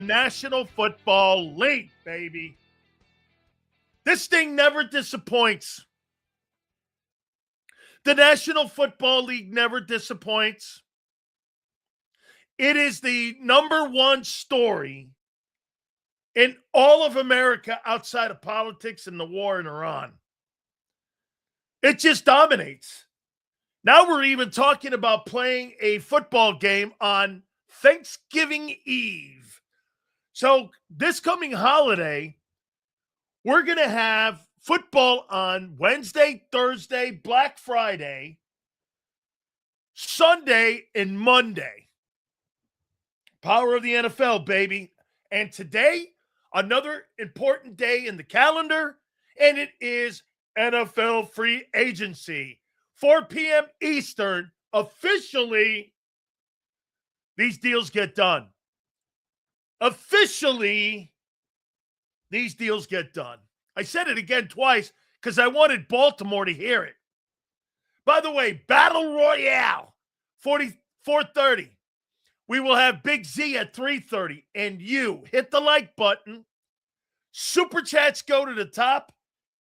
National Football League, baby. This thing never disappoints. The National Football League never disappoints. It is the number one story in all of America outside of politics and the war in Iran. It just dominates. Now we're even talking about playing a football game on Thanksgiving Eve. So this coming holiday, we're going to have football on Wednesday, Thursday, Black Friday, Sunday, and Monday. Power of the NFL, baby. And today, another important day in the calendar, and it is NFL free agency. 4 p.m. Eastern, officially, these deals get done. Officially, these deals get done. I said it again twice because I wanted Baltimore to hear it. By the way, Battle Royale, 4:30. We will have Big Z at 3:30. And you, hit the like button. Super chats go to the top.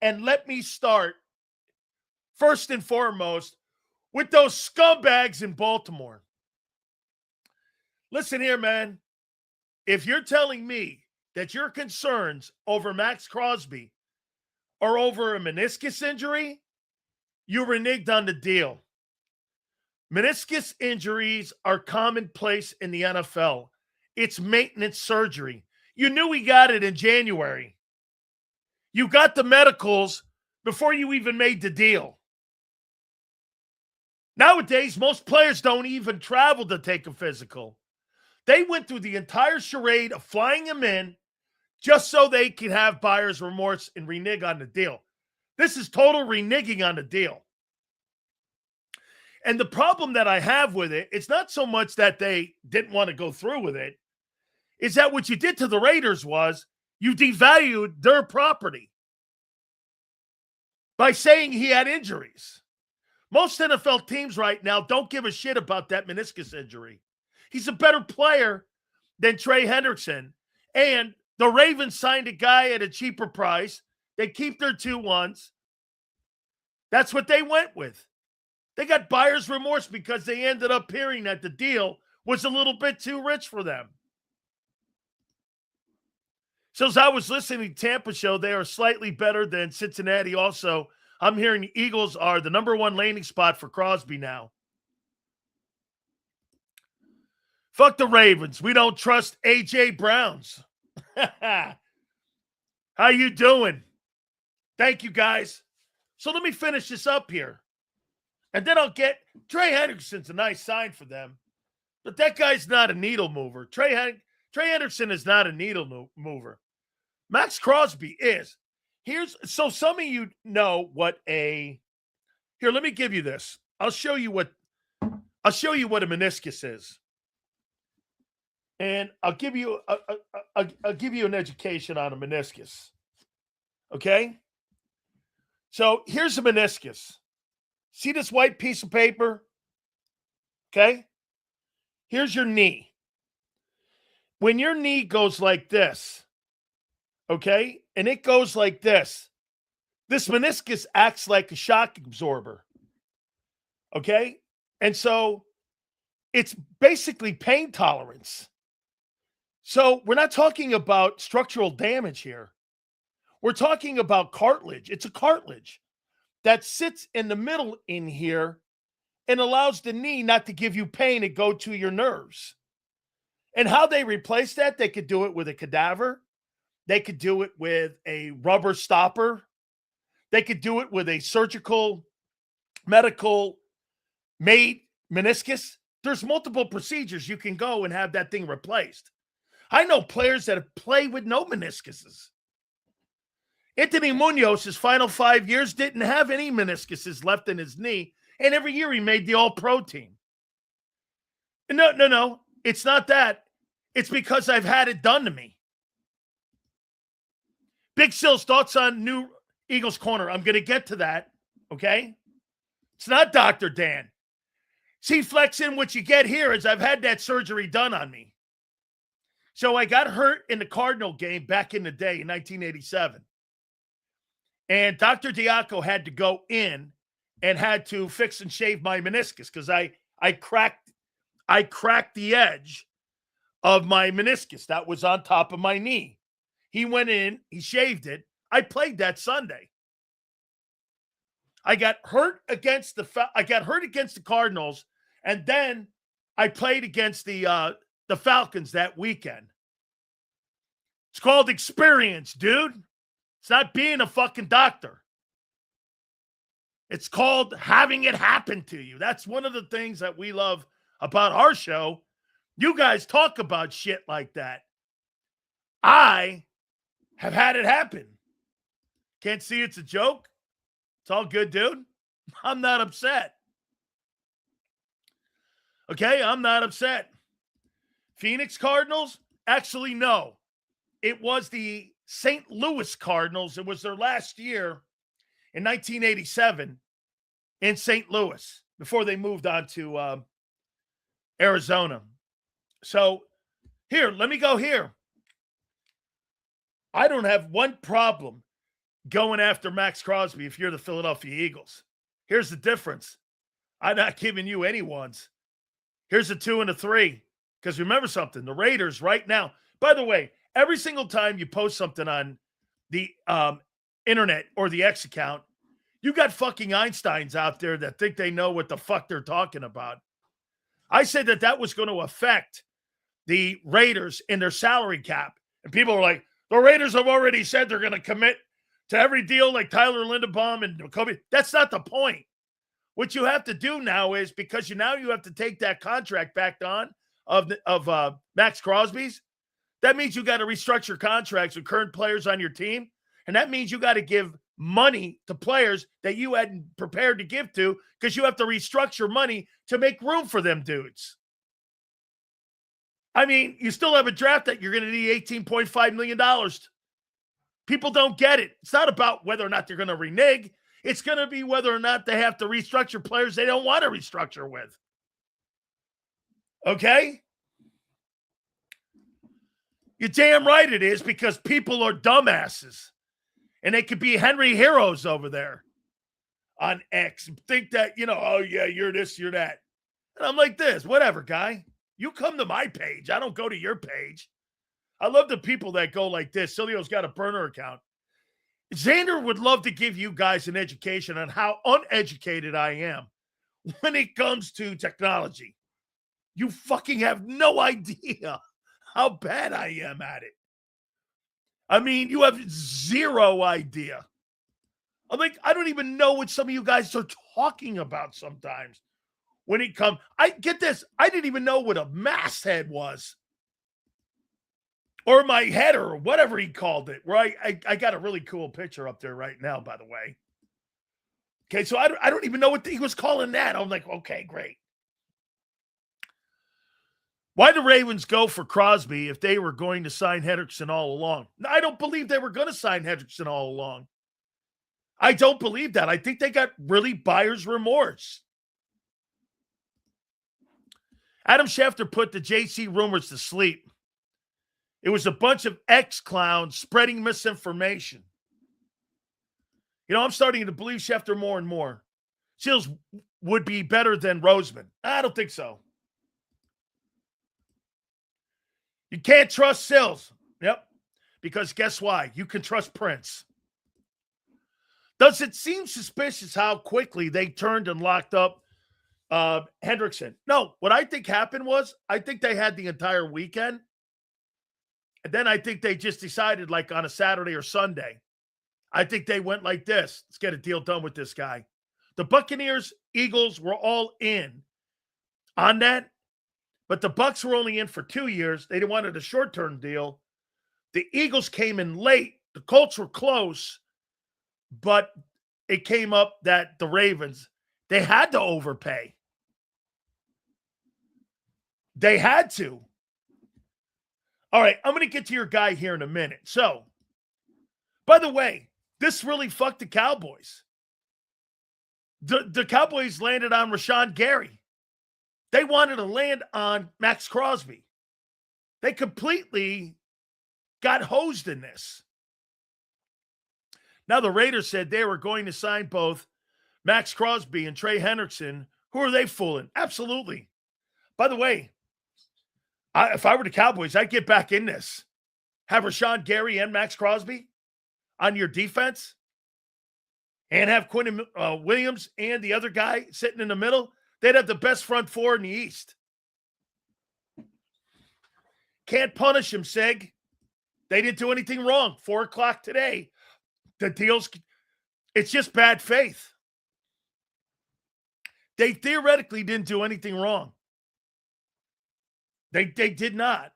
And let me start, first and foremost, with those scumbags in Baltimore. Listen here, man. If you're telling me that your concerns over Max Crosby are over a meniscus injury, you reneged on the deal. Meniscus injuries are commonplace in the NFL. It's maintenance surgery. You knew we got it in January. You got the medicals before you even made the deal. Nowadays, most players don't even travel to take a physical. They went through the entire charade of flying him in just so they could have buyer's remorse and renege on the deal. This is total reneging on the deal. And the problem that I have with it, it's not so much that they didn't want to go through with it, is that what you did to the Raiders was you devalued their property by saying he had injuries. Most NFL teams right now don't give a shit about that meniscus injury. He's a better player than Trey Hendrickson. And the Ravens signed a guy at a cheaper price. They keep their 2-1s. That's what they went with. They got buyer's remorse because they ended up hearing that the deal was a little bit too rich for them. So as I was listening to Tampa show, they are slightly better than Cincinnati. Also, I'm hearing the Eagles are the number one landing spot for Crosby now. Fuck the Ravens. We don't trust A.J. Browns. How you doing? Thank you, guys. So let me finish this up here. And then I'll get – Trey Hendrickson's a nice sign for them. But that guy's not a needle mover. Trey Hendrickson is not a needle mover. Max Crosby is. So some of you know what a – here, let me give you this. I'll show you what a meniscus is. And I'll give you an education on a meniscus. Okay? So here's a meniscus. See this white piece of paper? Okay? Here's your knee. When your knee goes like this, okay, and it goes like this meniscus acts like a shock absorber. Okay? And so it's basically pain tolerance. So we're not talking about structural damage here. We're talking about cartilage. It's a cartilage that sits in the middle in here and allows the knee not to give you pain and go to your nerves. And how they replace that, they could do it with a cadaver. They could do it with a rubber stopper. They could do it with a surgical, medical made meniscus. There's multiple procedures you can go and have that thing replaced. I know players that have played with no meniscuses. Anthony Munoz, his final 5 years, didn't have any meniscuses left in his knee, and every year he made the All-Pro team. No. It's not that. It's because I've had it done to me. Big Sil's thoughts on new Eagles corner. I'm going to get to that, okay? It's not Dr. Dan. See, Flexin, what you get here is I've had that surgery done on me. So I got hurt in the Cardinal game back in the day in 1987. And Dr. Diaco had to go in and had to fix and shave my meniscus because I cracked the edge of my meniscus that was on top of my knee. He went in, he shaved it. I played that Sunday. I got hurt against the Cardinals, and then I played against the Falcons that weekend. It's called experience, dude. It's not being a fucking doctor. It's called having it happen to you. That's one of the things that we love about our show. You guys talk about shit like that. I have had it happen. Can't see it's a joke? It's all good, dude. I'm not upset. Okay, I'm not upset. Phoenix Cardinals? Actually, no. It was the St. Louis Cardinals. It was their last year in 1987 in St. Louis before they moved on to Arizona. So here, let me go here. I don't have one problem going after Max Crosby if you're the Philadelphia Eagles. Here's the difference. I'm not giving you any ones. Here's a 2 and a 3. Because remember something, the Raiders right now, by the way, every single time you post something on the internet or the X account, you got fucking Einsteins out there that think they know what the fuck they're talking about. I said that was going to affect the Raiders in their salary cap. And people were like, the Raiders have already said they're going to commit to every deal like Tyler Linderbaum and Kobe. That's not the point. What you have to do now is, because you have to take that contract back on of Max Crosby's, that means you got to restructure contracts with current players on your team. And that means you got to give money to players that you hadn't prepared to give to, because you have to restructure money to make room for them dudes. I mean, you still have a draft that you're going to need $18.5 million. People don't get it. It's not about whether or not they're going to renege. It's going to be whether or not they have to restructure players they don't want to restructure with. Okay? You're damn right it is, because people are dumbasses. And they could be Henry heroes over there on X. Think that, oh, yeah, you're this, you're that. And I'm like this, whatever, guy. You come to my page. I don't go to your page. I love the people that go like this. Sileo's got a burner account. Xander would love to give you guys an education on how uneducated I am when it comes to technology. You fucking have no idea how bad I am at it. I mean, you have zero idea. I'm like, I don't even know what some of you guys are talking about sometimes. When it comes, I get this. I didn't even know what a masthead was, or my header, or whatever he called it. Where I got a really cool picture up there right now, by the way. Okay, so I don't even know what he was calling that. I'm like, okay, great. Why the Ravens go for Crosby if they were going to sign Hendrickson all along? I don't believe they were going to sign Hendrickson all along. I don't believe that. I think they got really buyer's remorse. Adam Schefter put the JC rumors to sleep. It was a bunch of ex-clowns spreading misinformation. I'm starting to believe Schefter more and more. Seals would be better than Roseman. I don't think so. You can't trust Sills. Yep. Because guess why? You can trust Prince. Does it seem suspicious how quickly they turned and locked up Hendrickson? No. What I think happened was, I think they had the entire weekend. And then I think they just decided, like on a Saturday or Sunday, I think they went like this. Let's get a deal done with this guy. The Buccaneers, Eagles were all in on that. But the Bucs were only in for 2 years. They wanted a short-term deal. The Eagles came in late. The Colts were close. But it came up that the Ravens, they had to overpay. They had to. All right, I'm going to get to your guy here in a minute. So, by the way, this really fucked the Cowboys. The Cowboys landed on Rashawn Gary. They wanted to land on Maxx Crosby. They completely got hosed in this. Now, the Raiders said they were going to sign both Maxx Crosby and Trey Hendrickson. Who are they fooling? Absolutely. By the way, if I were the Cowboys, I'd get back in this. Have Rashawn Gary and Maxx Crosby on your defense and have Quinn Williams and the other guy sitting in the middle. They'd have the best front four in the East. Can't punish him, Sig. They didn't do anything wrong. 4 o'clock today. The deal's, it's just bad faith. They theoretically didn't do anything wrong. They did not.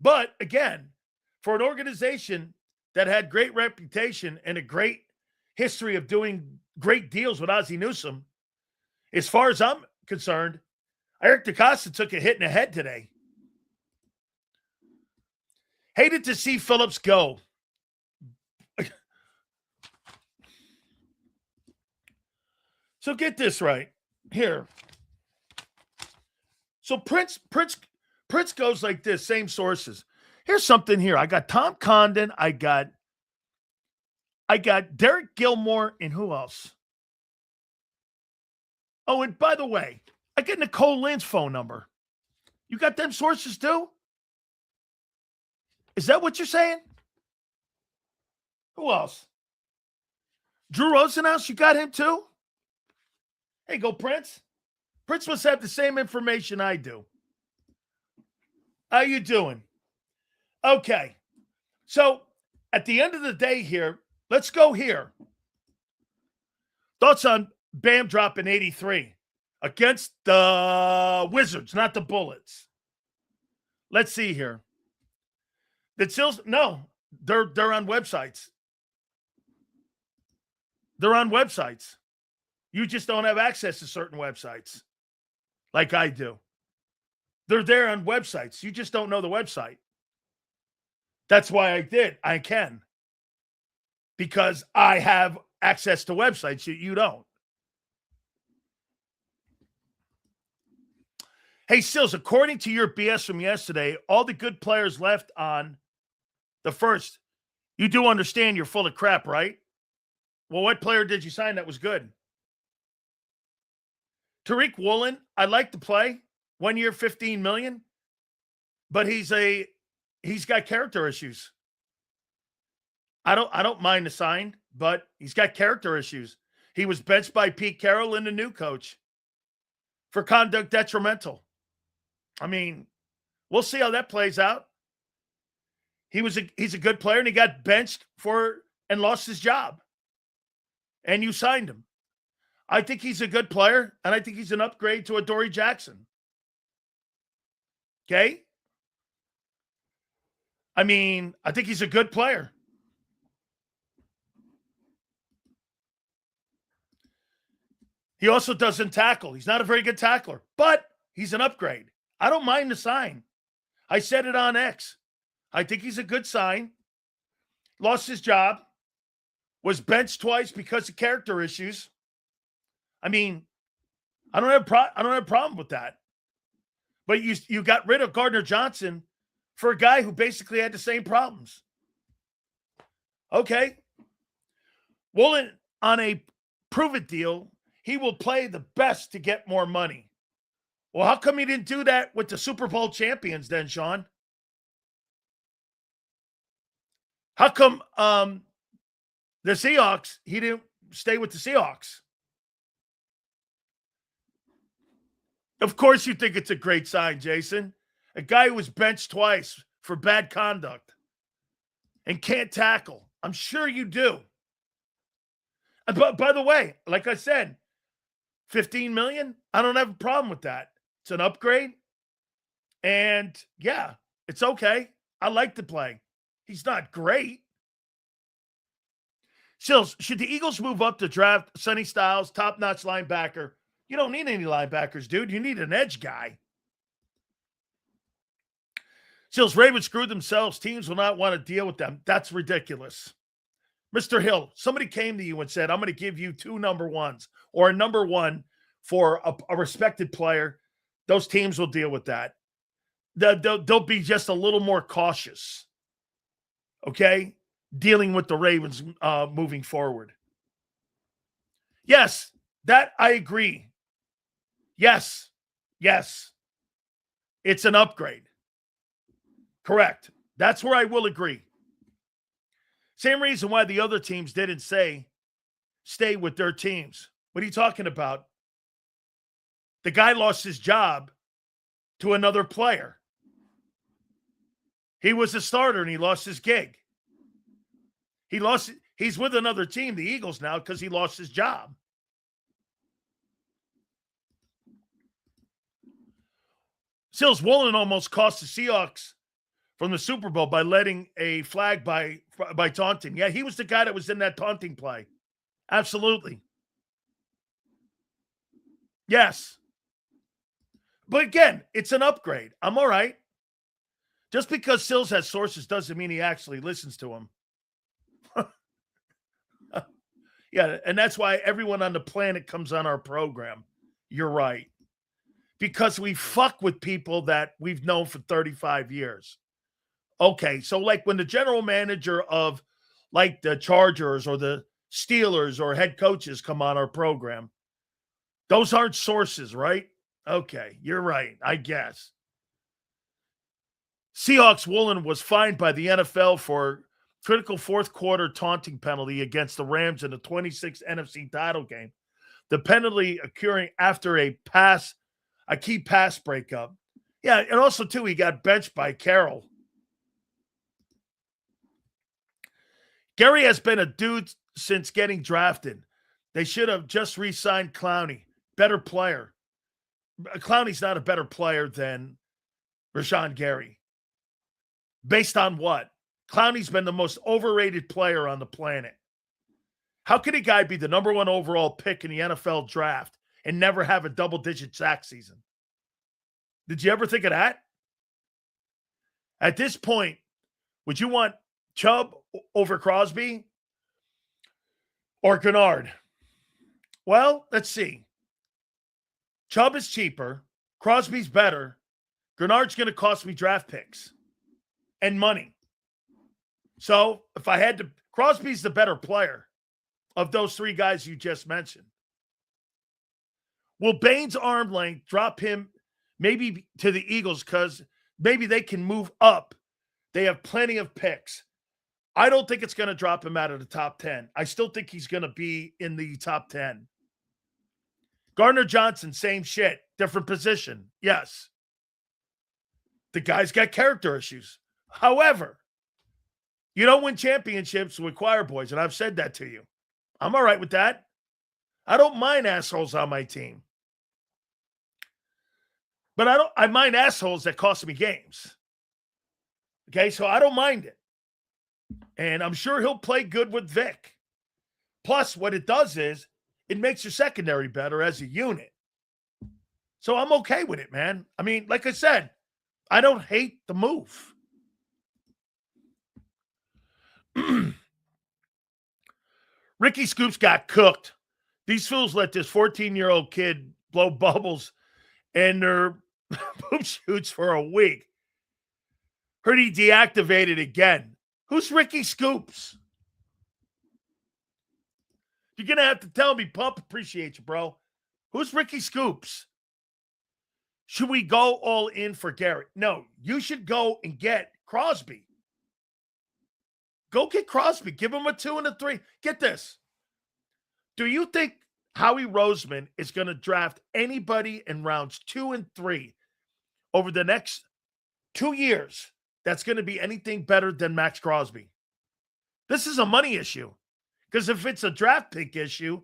But again, for an organization that had great reputation and a great history of doing great deals with Ozzie Newsome, as far as I'm concerned, Eric DeCosta took a hit in the head today. Hated to see Phillips go. So get this right here. So Prince goes like this, same sources. Here's something here. I got Tom Condon. I got Derek Gilmore, and who else? Oh, and by the way, I get Nicole Lynn's phone number. You got them sources too? Is that what you're saying? Who else? Drew Rosenhaus, you got him too? Hey, go Prince. Prince must have the same information I do. How you doing? Okay. So at the end of the day here, let's go here. Thoughts on Bam dropping 83 against the Wizards, not the Bullets. Let's see here. No, they're on websites. They're on websites. You just don't have access to certain websites like I do. They're there on websites. You just don't know the website. That's why I can. Because I have access to websites you don't. Hey, Sills, according to your BS from yesterday, all the good players left on the first. You do understand you're full of crap, right? Well, what player did you sign that was good? Tariq Woolen, I'd like to play. 1 year, $15 million. But he's got character issues. I don't mind the sign, but he's got character issues. He was benched by Pete Carroll and the new coach for conduct detrimental. I mean, we'll see how that plays out. He's a good player, and he got benched and lost his job. And you signed him. I think he's a good player, and I think he's an upgrade to Adoree Jackson. Okay? I mean, I think he's a good player. He also doesn't tackle. He's not a very good tackler, but he's an upgrade. I don't mind the sign. I said it on X. I think he's a good sign. Lost his job. Was benched twice because of character issues. I mean, I don't have a problem with that. But you got rid of Gardner Johnson for a guy who basically had the same problems. Okay. Woolen, on a prove-it deal, he will play the best to get more money. Well, how come he didn't do that with the Super Bowl champions then, Sean? How come the Seahawks, he didn't stay with the Seahawks? Of course you think it's a great sign, Jason. A guy who was benched twice for bad conduct and can't tackle. I'm sure you do. But by the way, like I said, $15 million, I don't have a problem with that. It's an upgrade. And yeah, it's okay. I like to play. He's not great. Sills, should the Eagles move up to draft Sonny Styles, top-notch linebacker? You don't need any linebackers, dude. You need an edge guy. Sills, Ravens screwed themselves. Teams will not want to deal with them. That's ridiculous. Mr. Hill, somebody came to you and said, I'm going to give you 2 number ones or a number one for a respected player. Those teams will deal with that. they'll be just a little more cautious, okay, dealing with the Ravens moving forward. Yes, that I agree. Yes. It's an upgrade. Correct. That's where I will agree. Same reason why the other teams didn't say stay with their teams. What are you talking about? The guy lost his job to another player. He was a starter and he lost his gig. He's with another team, the Eagles, now because he lost his job. Sills Woolen almost cost the Seahawks from the Super Bowl by letting a flag by taunting. Yeah, he was the guy that was in that taunting play. Absolutely. Yes. But again, it's an upgrade. I'm all right. Just because Sills has sources doesn't mean he actually listens to him. Yeah, and that's why everyone on the planet comes on our program. You're right. Because we fuck with people that we've known for 35 years. Okay, so like when the general manager of like the Chargers or the Steelers or head coaches come on our program, those aren't sources, right? Okay, you're right, I guess. Seahawks Woolen was fined by the NFL for critical fourth quarter taunting penalty against the Rams in the 26th NFC title game. The penalty occurring after a key pass breakup. Yeah, and also, too, he got benched by Carroll. Gary has been a dude since getting drafted. They should have just re-signed Clowney. Better player. Clowney's not a better player than Rashawn Gary. Based on what? Clowney's been the most overrated player on the planet. How could a guy be the number one overall pick in the NFL draft and never have a double-digit sack season? Did you ever think of that? At this point, would you want Chubb over Crosby or Goddard? Well, let's see. Chubb is cheaper. Crosby's better. Goddard's going to cost me draft picks and money. So if I had to, Crosby's the better player of those three guys you just mentioned. Will Bain's arm length drop him maybe to the Eagles because maybe they can move up? They have plenty of picks. I don't think it's going to drop him out of the top 10. I still think he's going to be in the top 10. Gardner Johnson, same shit, different position. Yes. The guy's got character issues. However, you don't win championships with choir boys, and I've said that to you. I'm all right with that. I don't mind assholes on my team. But I mind assholes that cost me games. Okay, so I don't mind it. And I'm sure he'll play good with Vic. Plus, what it does is it makes your secondary better as a unit. So I'm okay with it, man. I mean, like I said, I don't hate the move. Ricky Scoops got cooked. These fools let this 14-year-old kid blow bubbles in their poop shoots for a week. Heard he deactivated again. Who's Ricky Scoops? You're going to have to tell me, Pump. Appreciate you, bro. Who's Ricky Scoops? Should we go all in for Garrett? No, you should go and get Crosby. Go get Crosby. Give him a 2 and a 3. Get this. Do you think Howie Roseman is going to draft anybody in rounds 2 and 3 over the next 2 years that's going to be anything better than Max Crosby? This is a money issue. Because if it's a draft pick issue,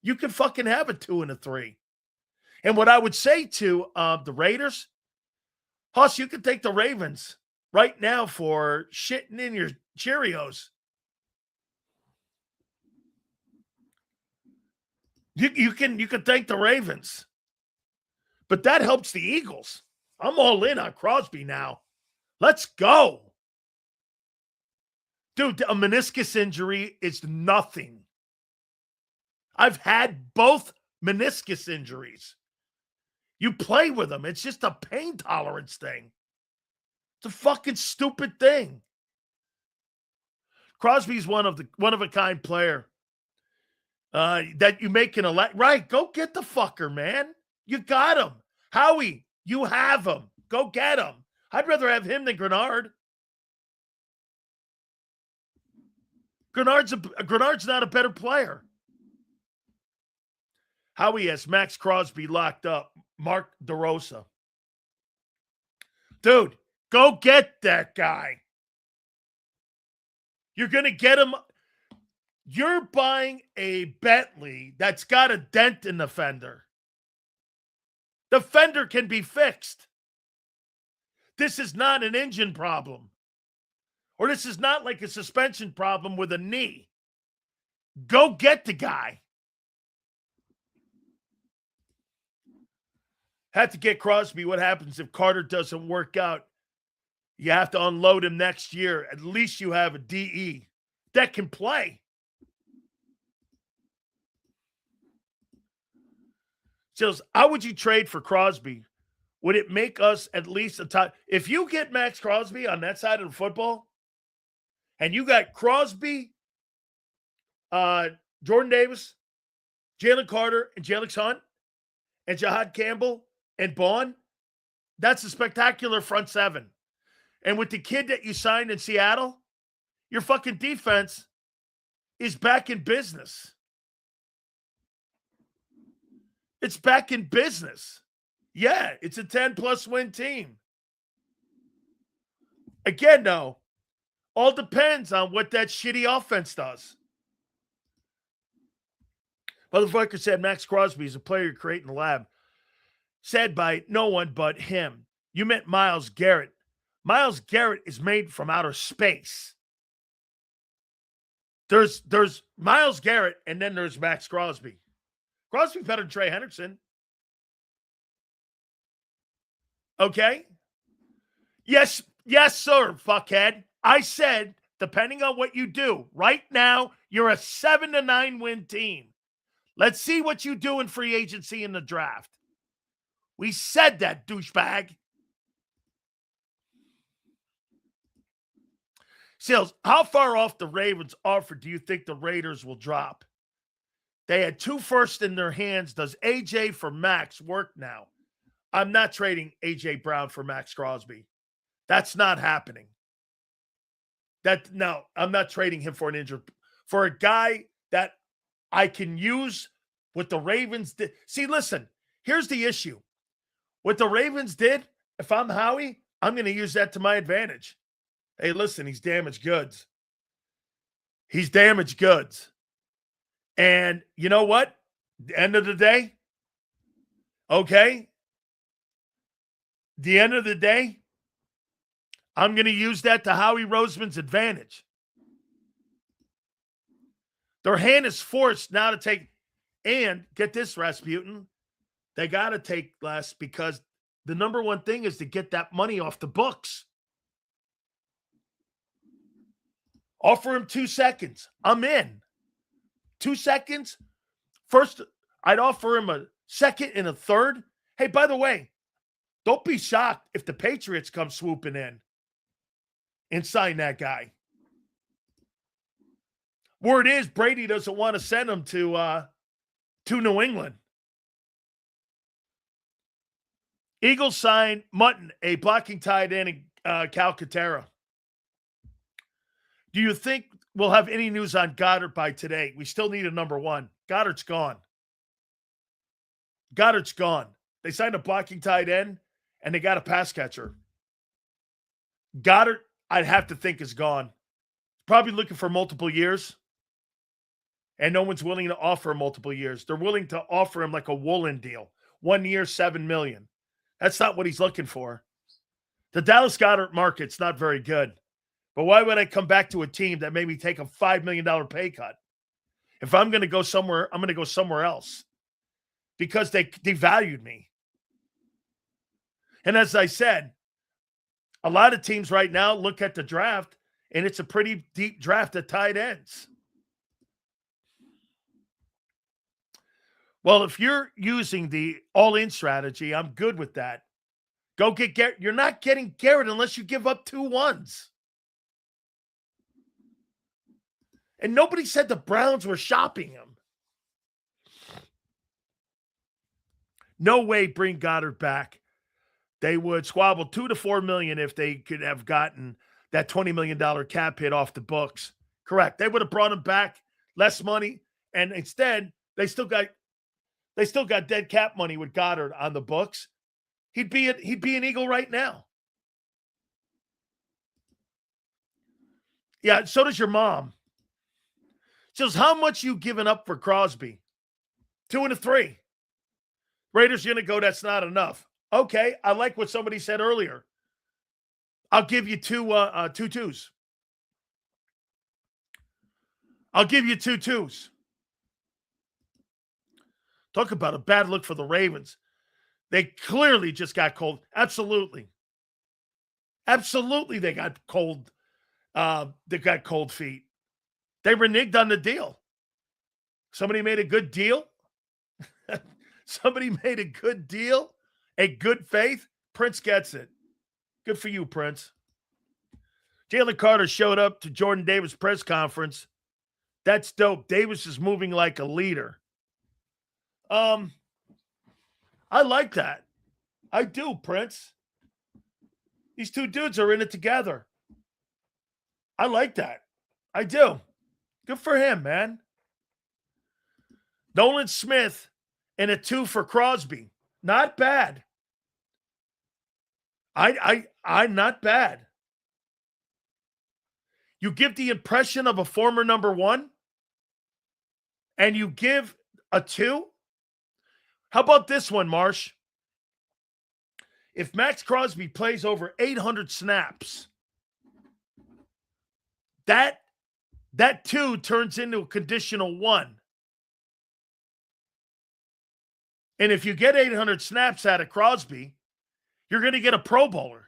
you can fucking have a 2 and a 3. And what I would say to the Raiders, Huss, you can take the Ravens right now for shitting in your Cheerios. You can thank the Ravens. But that helps the Eagles. I'm all in on Crosby now. Let's go. Dude, a meniscus injury is nothing. I've had both meniscus injuries. You play with them. It's just a pain tolerance thing. It's a fucking stupid thing. Crosby's one of a kind player that you make an elect. Right, go get the fucker, man. You got him. Howie, you have him. Go get him. I'd rather have him than Grenard. Grenard's not a better player. Howie has Maxx Crosby locked up. Mark DeRosa. Dude, go get that guy. You're going to get him. You're buying a Bentley that's got a dent in the fender. The fender can be fixed. This is not an engine problem. Or this is not like a suspension problem with a knee. Go get the guy. Had to get Crosby. What happens if Carter doesn't work out? You have to unload him next year. At least you have a DE that can play. So how would you trade for Crosby? Would it make us at least a top? If you get Maxx Crosby on that side of the football, and you got Crosby, Jordan Davis, Jalen Carter, and Jalen Hunt, and Jahad Campbell, and Bond, that's a spectacular front seven. And with the kid that you signed in Seattle, your fucking defense is back in business. It's back in business. Yeah, it's a 10-plus win team. Again, though, all depends on what that shitty offense does. Motherfucker said Maxx Crosby is a player you create in the lab. Said by no one but him. You meant Myles Garrett. Myles Garrett is made from outer space. There's Myles Garrett, and then there's Maxx Crosby. Crosby's better than Trey Hendrickson. Okay? Yes, sir, fuckhead. I said, depending on what you do, right now, you're a 7-9 win team. Let's see what you do in free agency in the draft. We said that, douchebag. Sales, how far off the Ravens offer do you think the Raiders will drop? They had 2 firsts in their hands. Does AJ for Max work now? I'm not trading AJ Brown for Maxx Crosby. That's not happening. No, I'm not trading him for an injured. For a guy that I can use what the Ravens did. See, listen, here's the issue. What the Ravens did, if I'm Howie, I'm going to use that to my advantage. Hey, listen, he's damaged goods. He's damaged goods. And you know what? The end of the day, okay? The end of the day, I'm going to use that to Howie Roseman's advantage. Their hand is forced now to take, and get this, Rasputin, they got to take less because the number one thing is to get that money off the books. Offer him 2 seconds. I'm in. 2 seconds. First, I'd offer him a second and a third. Hey, by the way, don't be shocked if the Patriots come swooping in and sign that guy. Word is Brady doesn't want to send him to New England. Eagles sign Mutton, a blocking tight end in Calcaterra. Do you think we'll have any news on Goddard by today? We still need a number one. Goddard's gone. Goddard's gone. They signed a blocking tight end, and they got a pass catcher. Goddard, I'd have to think, is gone. Probably looking for multiple years, and no one's willing to offer him multiple years. They're willing to offer him like a Woolen deal. 1 year, $7 million. That's not what he's looking for. The Dallas Goddard market's not very good. But why would I come back to a team that made me take a $5 million pay cut? If I'm going to go somewhere, I'm going to go somewhere else because they devalued me. And as I said, a lot of teams right now look at the draft, and it's a pretty deep draft at tight ends. Well, if you're using the all-in strategy, I'm good with that. Go get Garrett. You're not getting Garrett unless you give up 2 ones. And nobody said the Browns were shopping him. No way bring Goddard back. They would squabble $2 to $4 million if they could have gotten that $20 million cap hit off the books. Correct. They would have brought him back, less money, and instead they still got dead cap money with Goddard on the books. He'd be an Eagle right now. Yeah, so does your mom. She says, how much you giving up for Crosby? 2 and a 3. Raiders are going to go, that's not enough. Okay, I like what somebody said earlier. I'll give you two twos. I'll give you 2 twos. Talk about a bad look for the Ravens. They clearly just got cold. Absolutely. Absolutely they got cold. They got cold feet. They reneged on the deal. Somebody made a good deal. Somebody made a good deal. A good faith. Prince gets it. Good for you, Prince. Jalen Carter showed up to Jordan Davis' press conference. That's dope. Davis is moving like a leader. I like that. I do, Prince. These 2 dudes are in it together. I like that. I do. Good for him, man. Nolan Smith and a 2 for Crosby. Not bad. I'm not bad. You give the impression of a former number 1 and you give a 2. How about this one, Marsh? If Max Crosby plays over 800 snaps, that 2 turns into a conditional 1. And if you get 800 snaps out of Crosby, you're going to get a Pro Bowler.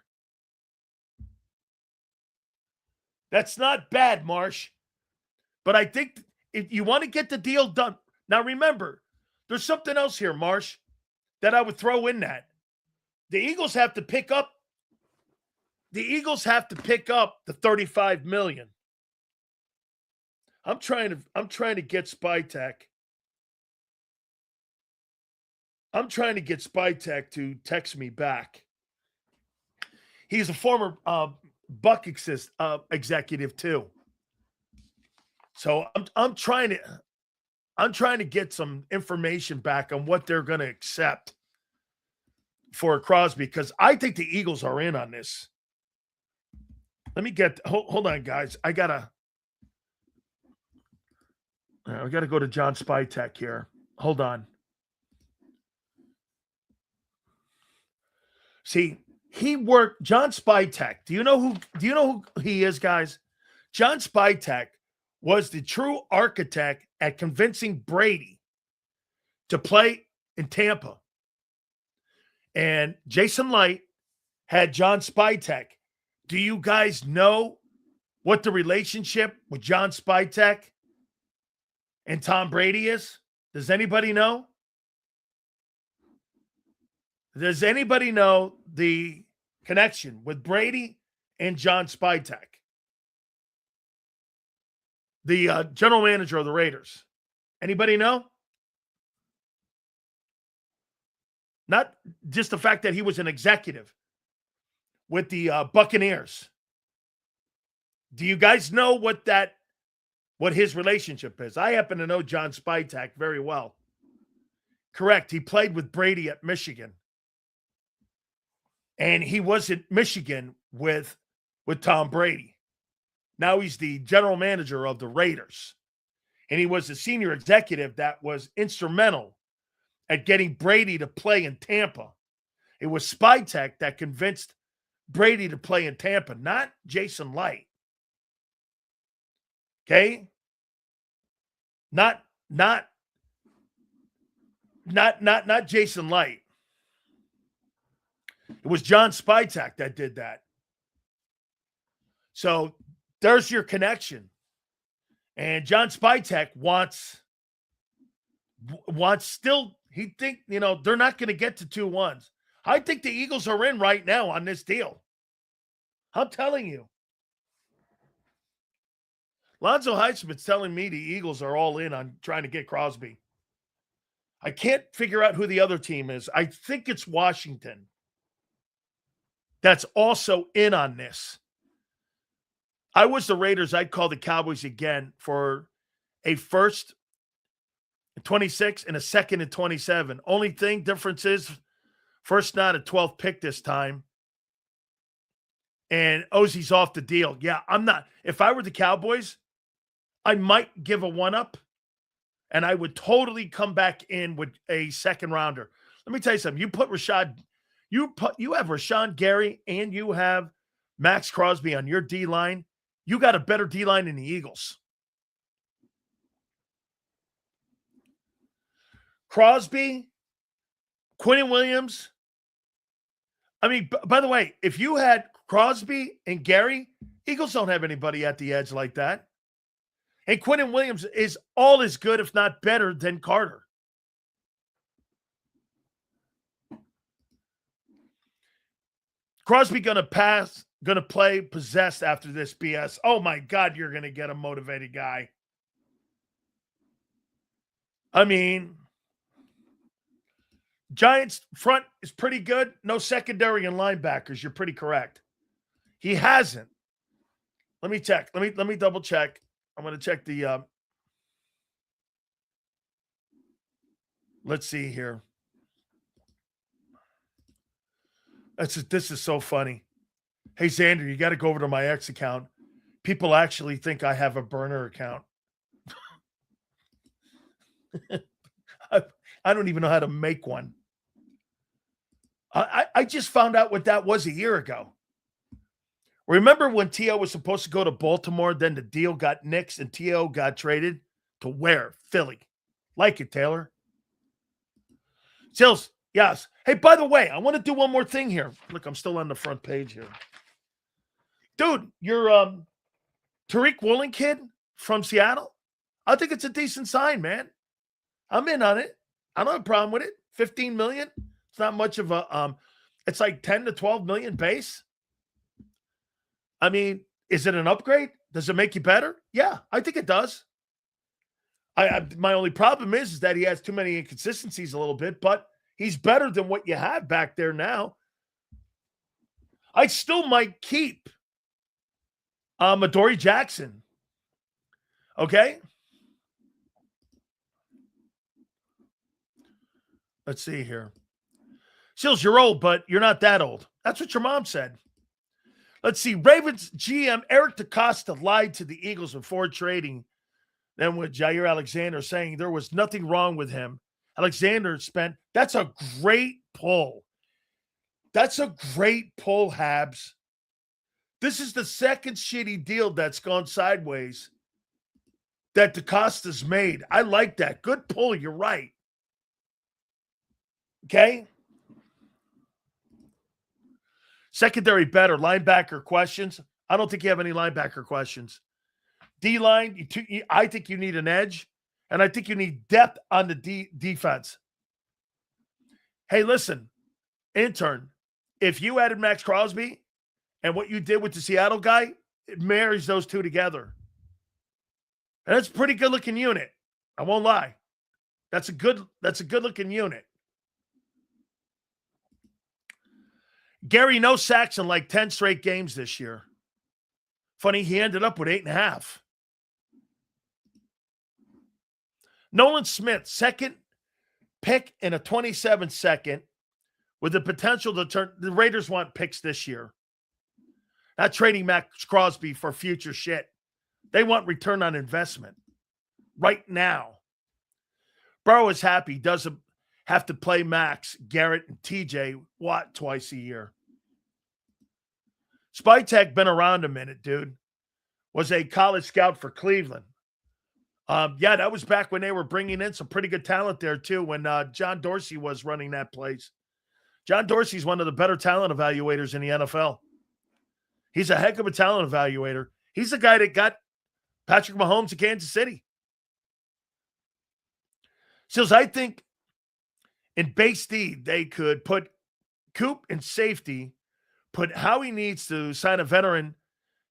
That's not bad, Marsh. But I think if you want to get the deal done. Now remember, there's something else here, Marsh, that I would throw in that. The Eagles have to pick up the $35 million. I'm trying to get Spitek. I'm trying to get Spitek to text me back. He's a former Buck executive too. So I'm trying to get some information back on what they're going to accept for Crosby, because I think the Eagles are in on this. Let me get hold on, guys. I gotta go to John Spitek here. Hold on. See, John Spitek. Do you know who he is, guys? John Spitek was the true architect at convincing Brady to play in Tampa. And Jason Light had John Spitek. Do you guys know what the relationship with John Spitek and Tom Brady is? Does anybody know? Does anybody know the connection with Brady and John Spitek, the general manager of the Raiders? Anybody know? Not just the fact that he was an executive with the Buccaneers. Do you guys know what his relationship is? I happen to know John Spitek very well. Correct. He played with Brady at Michigan. And he was at Michigan with Tom Brady. Now he's the general manager of the Raiders. And he was a senior executive that was instrumental at getting Brady to play in Tampa. It was Spitek that convinced Brady to play in Tampa, not Jason Light. Okay? Not Jason Light. It was John Spitek that did that. So there's your connection. And John Spitek wants still, he think, they're not going to get to 2 1s. I think the Eagles are in right now on this deal. I'm telling you. Lonzo Highsmith's telling me the Eagles are all in on trying to get Crosby. I can't figure out who the other team is. I think it's Washington that's also in on this. I was the Raiders. I'd call the Cowboys again for a first and 26 and a second and 27. Only thing difference is first not a 12th pick this time. And Ozzy's off the deal. Yeah, I'm not. If I were the Cowboys, I might give a one-up, and I would totally come back in with a second rounder. Let me tell you something. You have Rashawn Gary and you have Max Crosby on your D-line. You got a better D-line than the Eagles. Crosby, Quinnen Williams. I mean, by the way, if you had Crosby and Gary, Eagles don't have anybody at the edge like that. And Quinnen Williams is all as good, if not better, than Carter. Crosby going to play possessed after this BS. Oh, my God, you're going to get a motivated guy. I mean, Giants front is pretty good. No secondary and linebackers. You're pretty correct. He hasn't. Let me check. Let me double check. I'm going to check the let's see here. This is so funny. Hey, Xander, you got to go over to my X account. People actually think I have a burner account. I don't even know how to make one. I just found out what that was a year ago. Remember when T.O. was supposed to go to Baltimore, then the deal got nixed and T.O. got traded to where? Philly. Like it, Taylor. Sills, yes. Hey, by the way, I want to do one more thing here. Look, I'm still on the front page here. Dude, your Tariq Woolen kid from Seattle, I think it's a decent sign, man. I'm in on it. I don't have a problem with it. $15 million. It's not much of a it's like 10 to 12 million base. I mean, is it an upgrade? Does it make you better? Yeah, I think it does. My only problem is that he has too many inconsistencies a little bit, but he's better than what you have back there now. I still might keep Adoree Jackson. Okay? Let's see here. Seals, you're old, but you're not that old. That's what your mom said. Let's see. Ravens GM Eric DeCosta lied to the Eagles before trading them with Jair Alexander, saying there was nothing wrong with him. Alexander that's a great pull. That's a great pull, Habs. This is the second shitty deal that's gone sideways that DeCosta's made. I like that. Good pull. You're right. Okay? Secondary better. Linebacker questions. I don't think you have any linebacker questions. D-line, I think you need an edge, and I think you need depth on the defense. Hey, listen, intern, if you added Max Crosby and what you did with the Seattle guy, it marries those two together. And that's a pretty good-looking unit. I won't lie. That's a good-looking unit. Gary, no sacks in like 10 straight games this year. Funny, he ended up with 8.5. Nolan Smith, second pick and a 27 second with the potential to turn. The Raiders want picks this year. Not trading Max Crosby for future shit. They want return on investment right now. Burrow is happy. He doesn't have to play Max, Garrett, and TJ Watt twice a year. Spitek been around a minute, dude. Was a college scout for Cleveland. Yeah, that was back when they were bringing in some pretty good talent there, too, when John Dorsey was running that place. John Dorsey's one of the better talent evaluators in the NFL. He's a heck of a talent evaluator. He's the guy that got Patrick Mahomes to Kansas City. So I think in base D, they could put Coop and safety put Howie needs to sign a veteran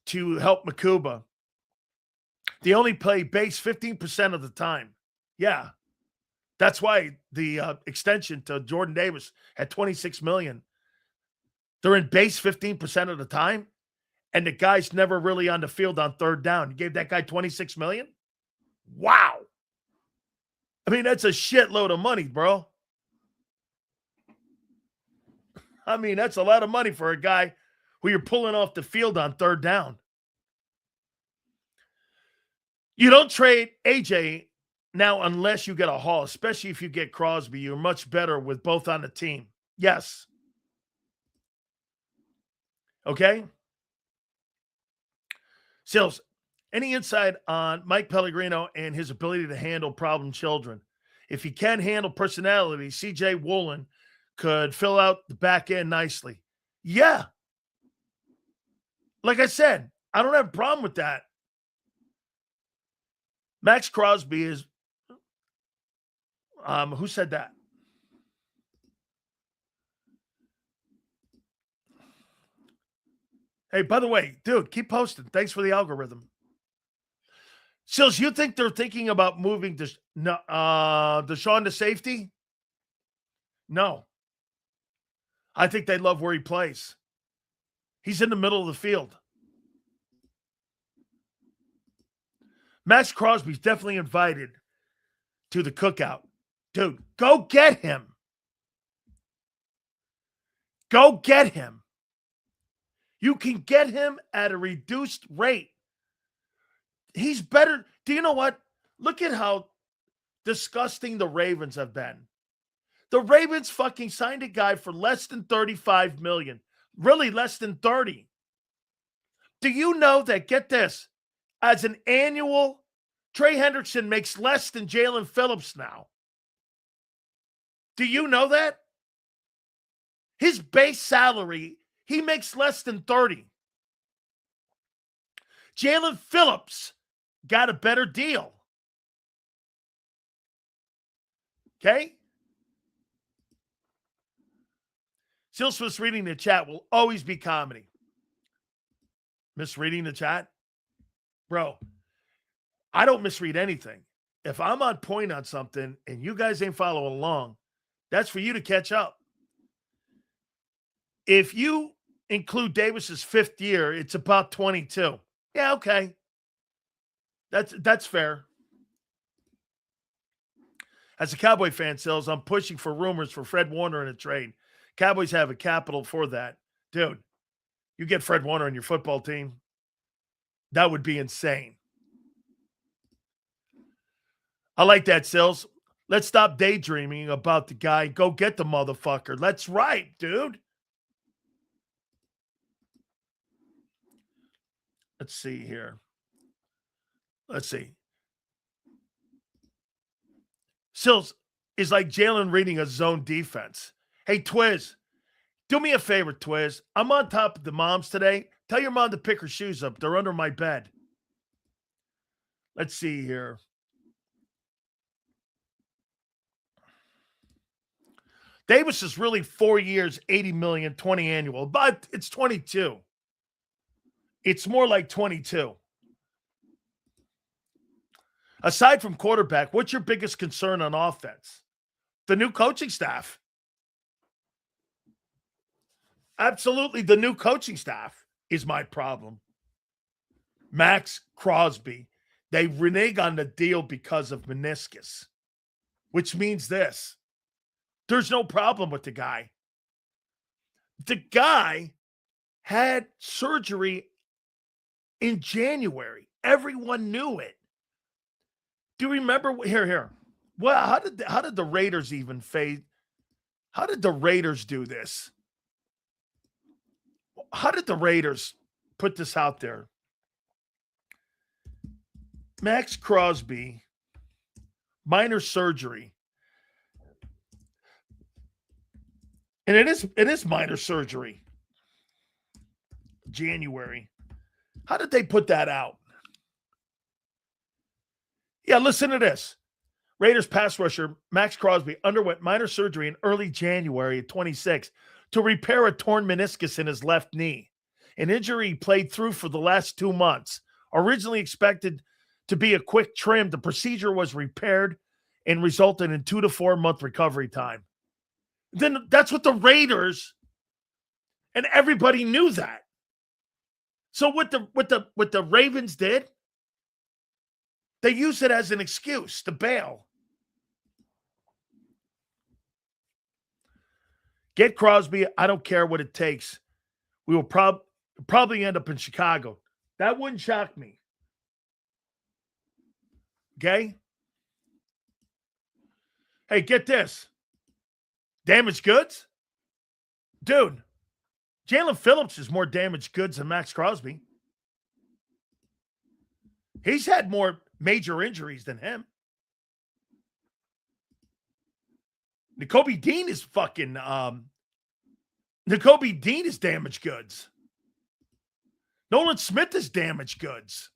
to help Makuba. They only play base 15% of the time. Yeah. That's why the extension to Jordan Davis at $26 million. They're in base 15% of the time, and the guy's never really on the field on third down. You gave that guy $26 million? Wow. I mean, that's a shitload of money, bro. I mean, that's a lot of money for a guy who you're pulling off the field on third down. You don't trade AJ now unless you get a haul, especially if you get Crosby. You're much better with both on the team. Yes. Okay? Sills, any insight on Mike Pellegrino and his ability to handle problem children? If he can handle personality, CJ Woolen could fill out the back end nicely. Yeah. Like I said, I don't have a problem with that. Max Crosby is, who said that? Hey, by the way, dude, keep posting. Thanks for the algorithm. Sills, you think they're thinking about moving Deshaun to safety? No. I think they love where he plays. He's in the middle of the field. Max Crosby's definitely invited to the cookout. Dude, go get him. Go get him. You can get him at a reduced rate. He's better. Do you know what? Look at how disgusting the Ravens have been. The Ravens fucking signed a guy for less than $35 million. Really less than 30. Do you know that, get this, as an annual, Trey Hendrickson makes less than Jalen Phillips now? Do you know that? His base salary, he makes less than 30. Jalen Phillips got a better deal. Okay? Sills misreading the chat will always be comedy. Misreading the chat? Bro, I don't misread anything. If I'm on point on something and you guys ain't following along, that's for you to catch up. If you include Davis's fifth year, it's about 22. Yeah, okay. That's fair. As a Cowboy fan, Sills, I'm pushing for rumors for Fred Warner in a trade. Cowboys have a capital for that. Dude, you get Fred Warner on your football team, that would be insane. I like that, Sills. Let's stop daydreaming about the guy. Go get the motherfucker. That's right, dude. Let's see here. Let's see. Sills is like Jalen reading a zone defense. Hey, Twiz, do me a favor, Twiz. I'm on top of the moms today. Tell your mom to pick her shoes up. They're under my bed. Let's see here. Davis is really 4 years, $80 million, 20 annual, but it's 22. It's more like 22. Aside from quarterback, what's your biggest concern on offense? The new coaching staff. Absolutely, the new coaching staff is my problem. Max Crosby. They renege on the deal because of meniscus, which means this. There's no problem with the guy. The guy had surgery in January. Everyone knew it. Do you remember? Here. Well, how did the Raiders even fade? How did the Raiders do this? How did the Raiders put this out there? Max Crosby, minor surgery. And it is minor surgery. January. How did they put that out? Yeah, listen to this. Raiders pass rusher Max Crosby underwent minor surgery in early January of 26. to repair a torn meniscus in his left knee, an injury he played through for the last 2 months. Originally expected to be a quick trim, the procedure was repaired and resulted in 2 to 4 month recovery time. Then that's what the Raiders and everybody knew that. So what the Ravens did, they used it as an excuse to bail. Get Crosby. I don't care what it takes. We will probably end up in Chicago. That wouldn't shock me. Okay? Hey, get this. Damaged goods? Dude, Jalen Phillips is more damaged goods than Maxx Crosby. He's had more major injuries than him. Nakobe Dean is fucking Nakobe Dean is damaged goods. Nolan Smith is damaged goods.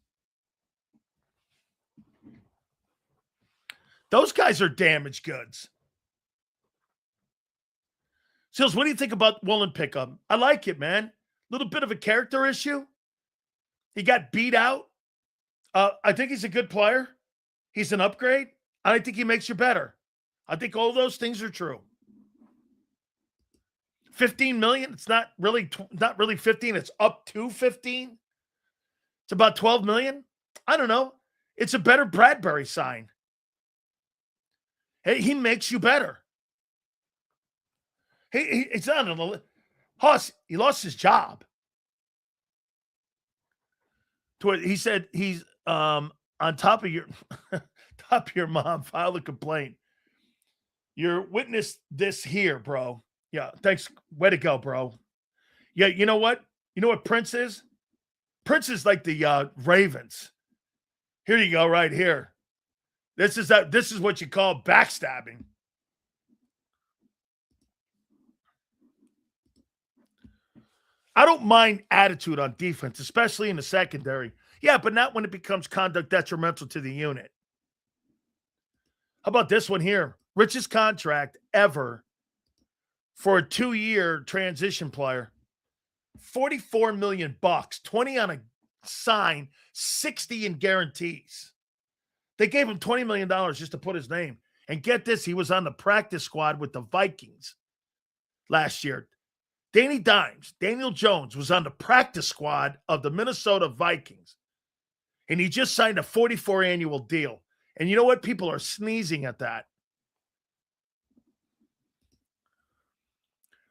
Those guys are damaged goods. Sills, what do you think about Woolen pickup? I like it, man. Little bit of a character issue. He got beat out. I think he's a good player. He's an upgrade. I think he makes you better. I think all those things are true. 15 million. It's not really 15. It's up to 15. It's about 12 million. I don't know. It's a better Bradbury sign. He makes you better. It's not an Hoss. He lost his job. He said he's on top of your mom. File a complaint. You're witness this here, bro. Yeah, thanks. Way to go, bro. Yeah, you know what? You know what Prince is? Prince is like the Ravens. Here you go, right here. This is what you call backstabbing. I don't mind attitude on defense, especially in the secondary. Yeah, but not when it becomes conduct detrimental to the unit. How about this one here? Richest contract ever for a 2-year transition player. $44 million, 20 on a sign, 60 in guarantees. They gave him $20 million just to put his name. And get this, he was on the practice squad with the Vikings last year. Daniel Jones was on the practice squad of the Minnesota Vikings. And he just signed a 44 annual deal. And you know what? People are sneezing at that.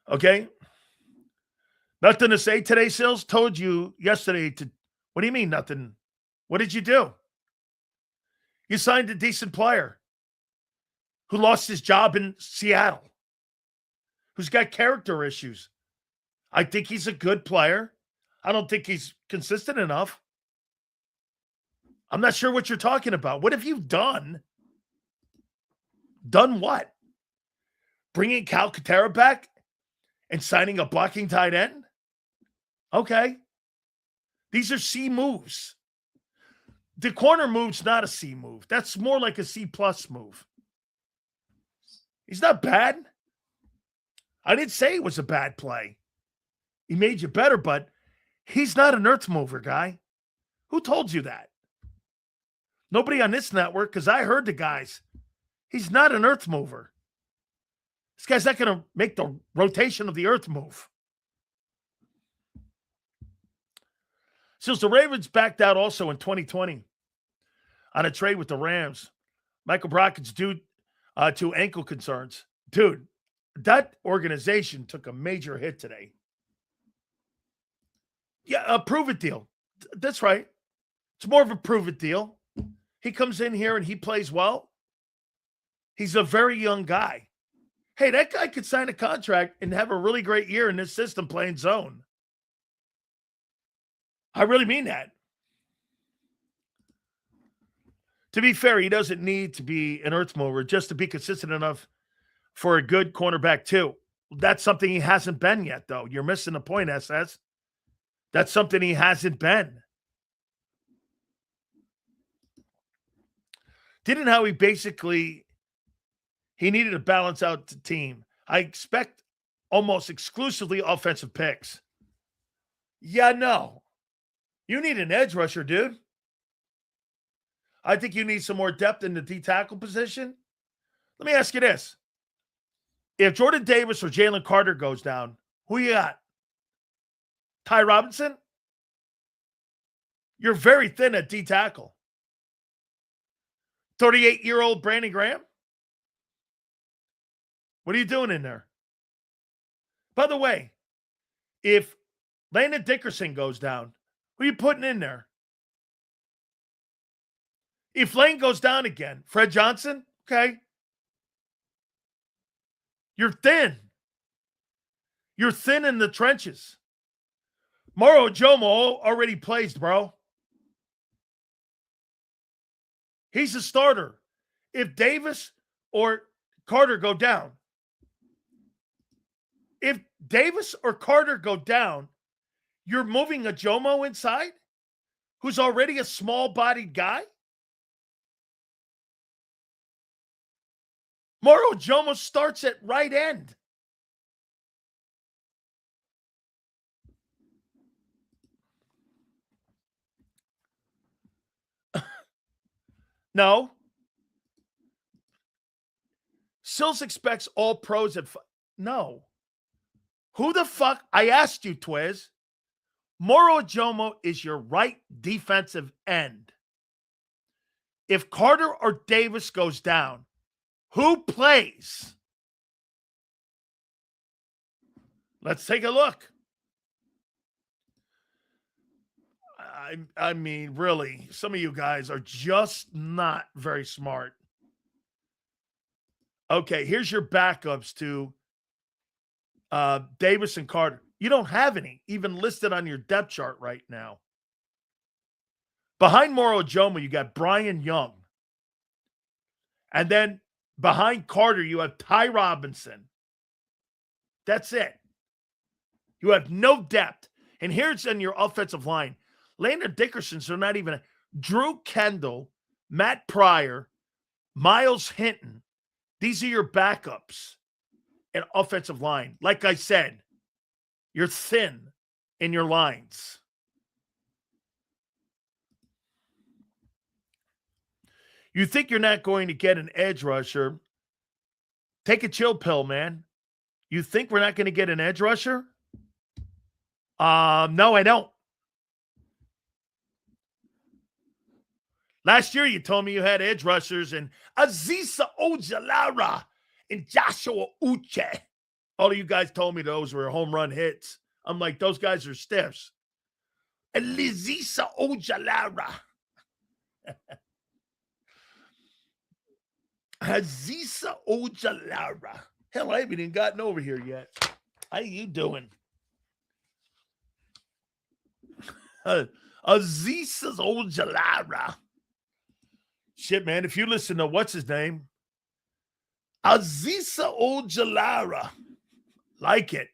Okay? Nothing to say today, Sills? Told you yesterday to... What do you mean nothing? What did you do? You signed a decent player who lost his job in Seattle, who's got character issues. I think he's a good player. I don't think he's consistent enough. I'm not sure what you're talking about. What have you done? Done what? Bringing Cal Katera back and signing a blocking tight end? Okay. These are C moves. The corner move's not a C move. That's more like a C+ move. He's not bad. I didn't say it was a bad play. He made you better, but he's not an earth mover, guy. Who told you that? Nobody on this network, because I heard the guys. He's not an earth mover. This guy's not going to make the rotation of the earth move. Since the Ravens backed out also in 2020 on a trade with the Rams, Michael Brockett's due to ankle concerns. Dude, that organization took a major hit today. Yeah, a prove-it deal. That's right. It's more of a prove-it deal. He comes in here and he plays well. He's a very young guy. Hey, that guy could sign a contract and have a really great year in this system playing zone. I really mean that. To be fair, he doesn't need to be an earth mover just to be consistent enough for a good cornerback too. That's something he hasn't been yet, though. You're missing the point, SS. That's something he hasn't been. Didn't how he needed to balance out the team. I expect almost exclusively offensive picks. Yeah, no. You need an edge rusher, dude. I think you need some more depth in the D tackle position. Let me ask you this. If Jordan Davis or Jalen Carter goes down, who you got? Ty Robinson? You're very thin at D tackle. 38-year-old Brandon Graham? What are you doing in there? By the way, if Landon Dickerson goes down, who are you putting in there? If Lane goes down again, Fred Johnson? Okay. You're thin. You're thin in the trenches. Moro Jomo already plays, bro. He's a starter. If Davis or Carter go down, if Davis or Carter go down, you're moving a Jomo inside who's already a small-bodied guy? Moro Jomo starts at right end. No. Sills expects all pros at no. Who the fuck? I asked you, Twiz. Moro Jomo is your right defensive end. If Carter or Davis goes down, who plays? Let's take a look. I mean, really, some of you guys are just not very smart. Okay, here's your backups to Davis and Carter. You don't have any even listed on your depth chart right now. Behind Moro Jomo, you got Brian Young. And then behind Carter, you have Ty Robinson. That's it. You have no depth. And here's in your offensive line. Landon Dickerson's are not even. Drew Kendall, Matt Pryor, Miles Hinton. These are your backups in offensive line. Like I said, you're thin in your lines. You think you're not going to get an edge rusher? Take a chill pill, man. You think we're not going to get an edge rusher? No, I don't. Last year, you told me you had edge rushers and Aziza Ojalara and Joshua Uche. All of you guys told me those were home run hits. I'm like, those guys are stiffs. And Aziza Ojalara. Aziza Ojalara. Hell, I haven't even gotten over here yet. How you doing? Aziza Ojalara. Shit, man, if you listen to what's his name? Aziza Ojalara. Like it.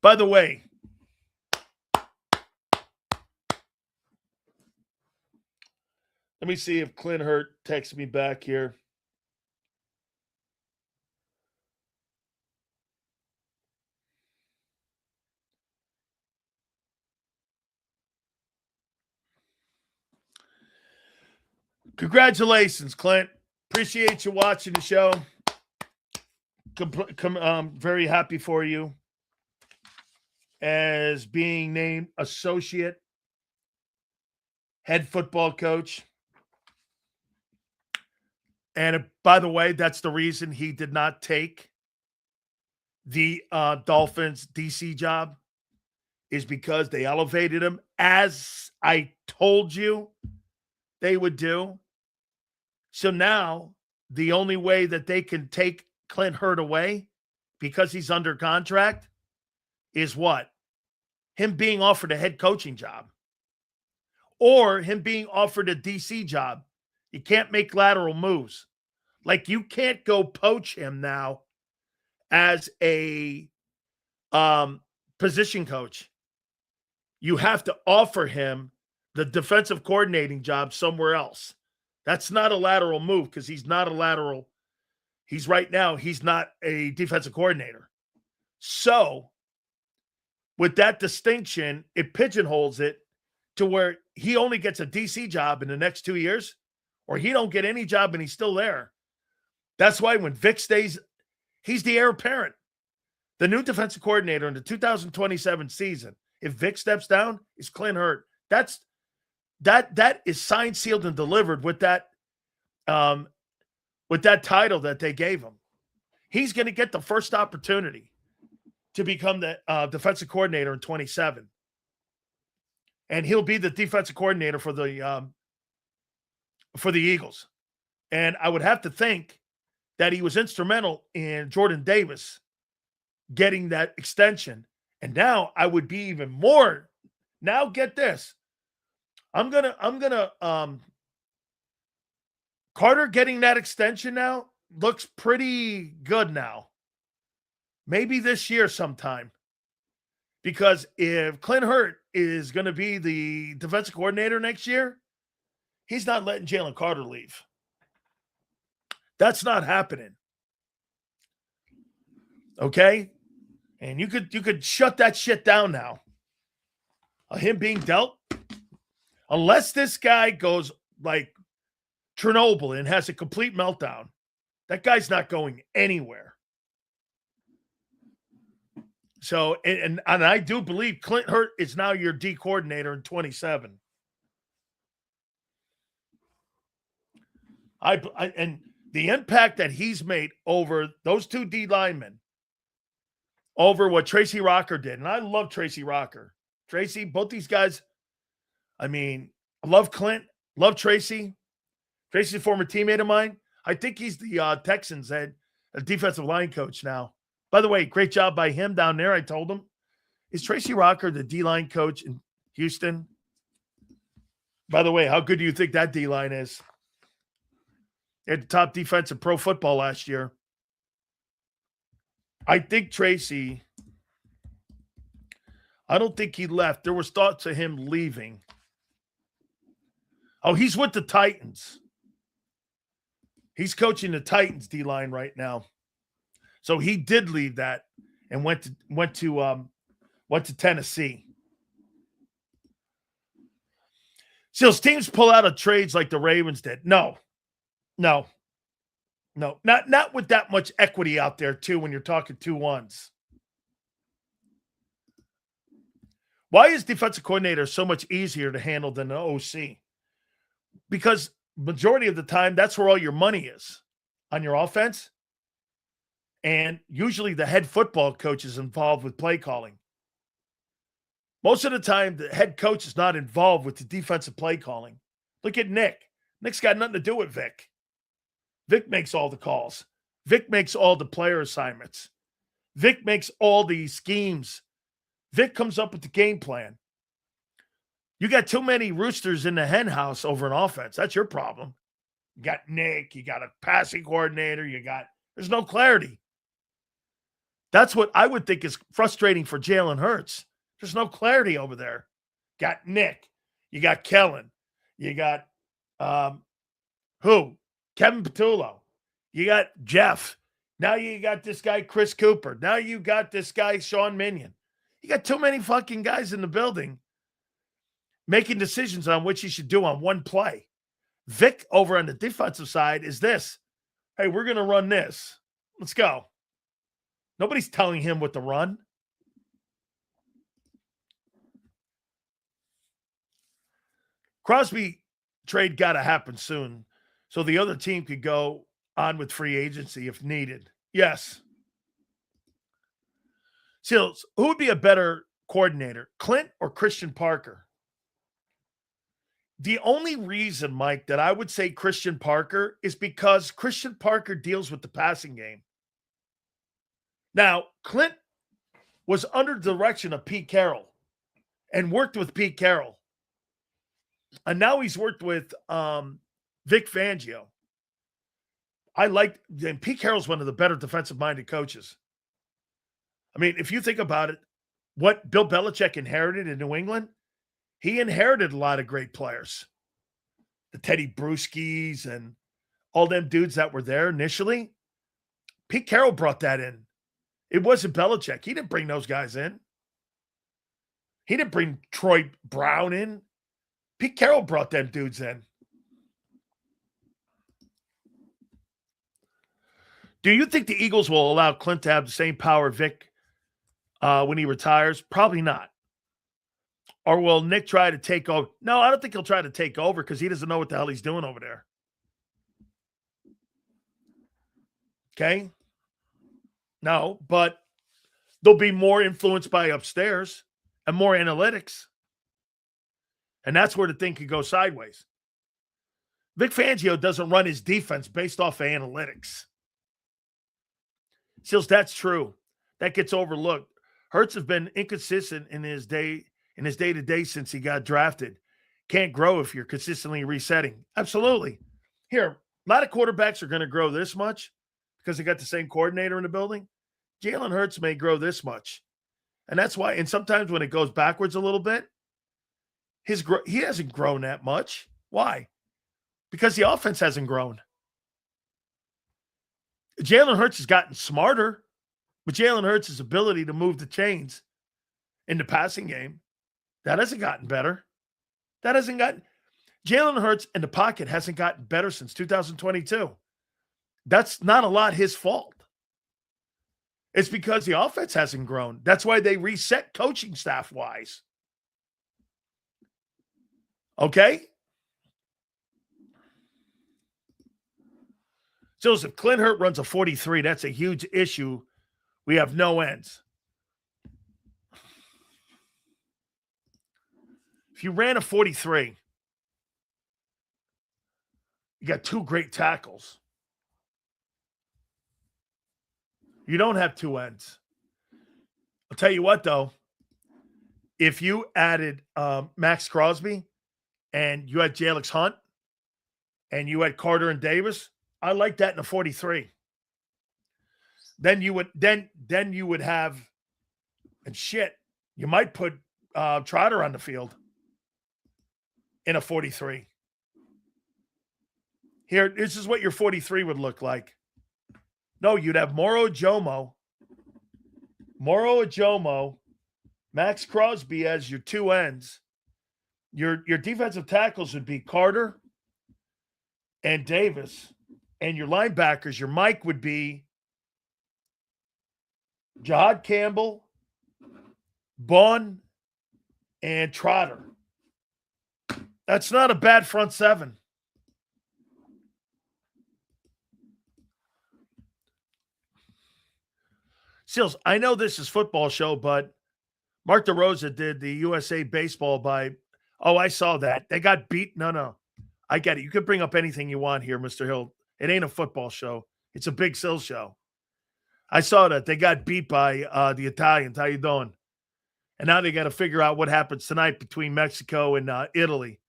By the way, let me see if Clint Hurt texts me back here. Congratulations, Clint. Appreciate you watching the show. Very happy for you as being named associate head football coach. And by the way, that's the reason he did not take the Dolphins DC job, is because they elevated him, as I told you they would do. So now the only way that they can take Clint Hurt away because he's under contract is what? Him being offered a head coaching job or him being offered a DC job. You can't make lateral moves. Like, you can't go poach him now as a position coach. You have to offer him the defensive coordinating job somewhere else. That's not a lateral move because he's not a lateral. He's not a defensive coordinator. So with that distinction, it pigeonholes it to where he only gets a DC job in the next 2 years, or he don't get any job and he's still there. That's why when Vic stays, he's the heir apparent. The new defensive coordinator in the 2027 season, if Vic steps down, is Clint Hurt. That is signed, sealed, and delivered with that title that they gave him. He's going to get the first opportunity to become the defensive coordinator in 27. And he'll be the defensive coordinator for the Eagles. And I would have to think that he was instrumental in Jordan Davis getting that extension. And now I would be even more. Now get this. I'm gonna Carter getting that extension now looks pretty good now. Maybe this year sometime. Because if Clint Hurt is going to be the defensive coordinator next year, he's not letting Jalen Carter leave. That's not happening. Okay? And you could shut that shit down now. Him being dealt. Unless this guy goes like Chernobyl and has a complete meltdown, that guy's not going anywhere. So, and I do believe Clint Hurt is now your D coordinator in 27. And the impact that he's made over those two D linemen, over what Tracy Rocker did, and I love Tracy Rocker. Tracy, both these guys, I mean, I love Clint, love Tracy. Tracy's a former teammate of mine. I think he's the Texans' head defensive line coach now. By the way, great job by him down there. I told him. Is Tracy Rocker the D-line coach in Houston? By the way, how good do you think that D-line is? They had the top defense in pro football last year. I think Tracy, I don't think he left. There was thoughts of him leaving. Oh, he's with the Titans. He's coaching the Titans D-line right now. So he did leave that and went to Tennessee. Seals, teams pull out of trades like the Ravens did. No. Not with that much equity out there too when you're talking 2-1s. Why is defensive coordinator so much easier to handle than the OC? Because majority of the time, that's where all your money is on your offense. And usually the head football coach is involved with play calling. Most of the time, the head coach is not involved with the defensive play calling. Look at Nick. Nick's got nothing to do with Vic. Vic makes all the calls. Vic makes all the player assignments. Vic makes all the schemes. Vic comes up with the game plan. You got too many roosters in the hen house over an offense. That's your problem. You got Nick. You got a passing coordinator. There's no clarity. That's what I would think is frustrating for Jalen Hurts. There's no clarity over there. Got Nick. You got Kellen. You got who? Kevin Patullo. You got Jeff. Now you got this guy, Chris Cooper. Now you got this guy, Sean Minion. You got too many fucking guys in the building making decisions on what you should do on one play. Vic over on the defensive side is this. Hey, we're going to run this. Let's go. Nobody's telling him what to run. Crosby trade got to happen soon so the other team could go on with free agency if needed. Yes. Seals, who would be a better coordinator, Clint or Christian Parker? The only reason, Mike, that I would say Christian Parker is because Christian Parker deals with the passing game. Now, Clint was under the direction of Pete Carroll and worked with Pete Carroll. And now he's worked with Vic Fangio. And Pete Carroll's one of the better defensive-minded coaches. I mean, if you think about it, what Bill Belichick inherited in New England, he inherited a lot of great players. The Teddy Bruschi's and all them dudes that were there initially. Pete Carroll brought that in. It wasn't Belichick. He didn't bring those guys in. He didn't bring Troy Brown in. Pete Carroll brought them dudes in. Do you think the Eagles will allow Clint to have the same power Vic when he retires? Probably not. Or will Nick try to take over? No, I don't think he'll try to take over because he doesn't know what the hell he's doing over there. Okay? No, but they'll be more influenced by upstairs and more analytics. And that's where the thing could go sideways. Vic Fangio doesn't run his defense based off of analytics. Seals, that's true. That gets overlooked. Hurts has been inconsistent in his day-to-day since he got drafted. Can't grow if you're consistently resetting. Absolutely. Here, a lot of quarterbacks are going to grow this much because they got the same coordinator in the building. Jalen Hurts may grow this much. And that's why, and sometimes when it goes backwards a little bit, he hasn't grown that much. Why? Because the offense hasn't grown. Jalen Hurts has gotten smarter, but Jalen Hurts' ability to move the chains in the passing game, that hasn't gotten better. Jalen Hurts in the pocket hasn't gotten better since 2022. That's not a lot his fault. It's because the offense hasn't grown. That's why they reset coaching staff-wise. Okay? So if Clint Hurt runs a 43, that's a huge issue. We have no ends. If you ran a 43, you got two great tackles. You don't have two ends. I'll tell you what, though. If you added Maxx Crosby and you had Jalix Hunt and you had Carter and Davis, I like that in a 43. Then you would have, and shit, you might put Trotter on the field in a 43. Here, this is what your 43 would look like. No, you'd have Moro Ajomo, Maxx Crosby as your two ends. Your defensive tackles would be Carter and Davis. And your linebackers, your Mike would be Jahad Campbell, Bond, and Trotter. That's not a bad front seven. Seals, I know this is football show, but Mark DeRosa did the USA Baseball by, I saw that. They got beat. No. I get it. You can bring up anything you want here, Mr. Hill. It ain't a football show. It's a Big Sill show. I saw that. They got beat by the Italians. How you doing? And now they got to figure out what happens tonight between Mexico and Italy.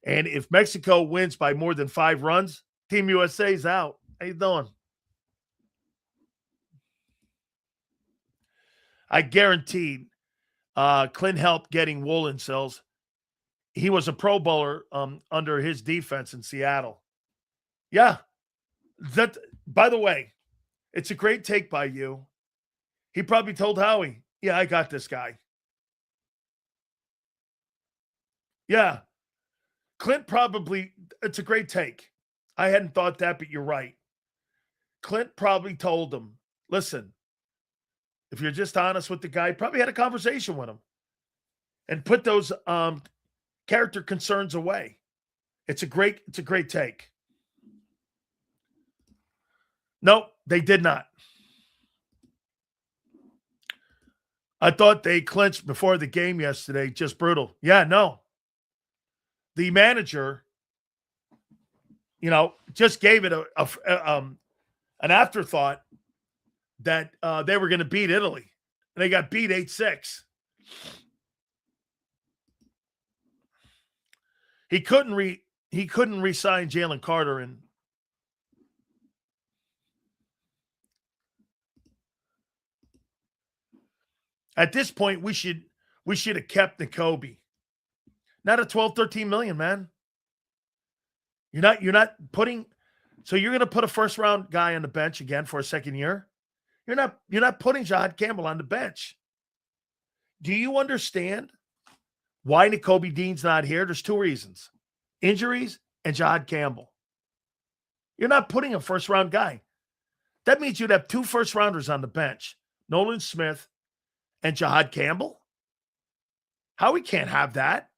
And if Mexico wins by more than 5 runs, Team USA's out. How you doing? I guaranteed Clint helped getting Woolen cells. He was a Pro Bowler under his defense in Seattle. Yeah. That, by the way, it's a great take by you. He probably told Howie, yeah, I got this guy. Yeah. Clint probably, it's a great take. I hadn't thought that, but you're right. Clint probably told him, listen, if you're just honest with the guy, probably had a conversation with him and put those character concerns away. It's a great take. Nope, they did not. I thought they clinched before the game yesterday. Just brutal. Yeah, no. The manager, just gave it an afterthought that they were going to beat Italy. And they got beat 8-6. He couldn't re-sign Jalen Carter, and at this point we should have kept Jakobi. Not at 12, 13 million, man. You're not putting, so you're going to put a first round guy on the bench again for a second year? You're not putting JAKIB Campbell on the bench. Do you understand why Nakobe Dean's not here? There's two reasons: injuries and JAKIB Campbell. You're not putting a first-round guy. That means you'd have two first-rounders on the bench, Nolan Smith and JAKIB Campbell. How we can't have that?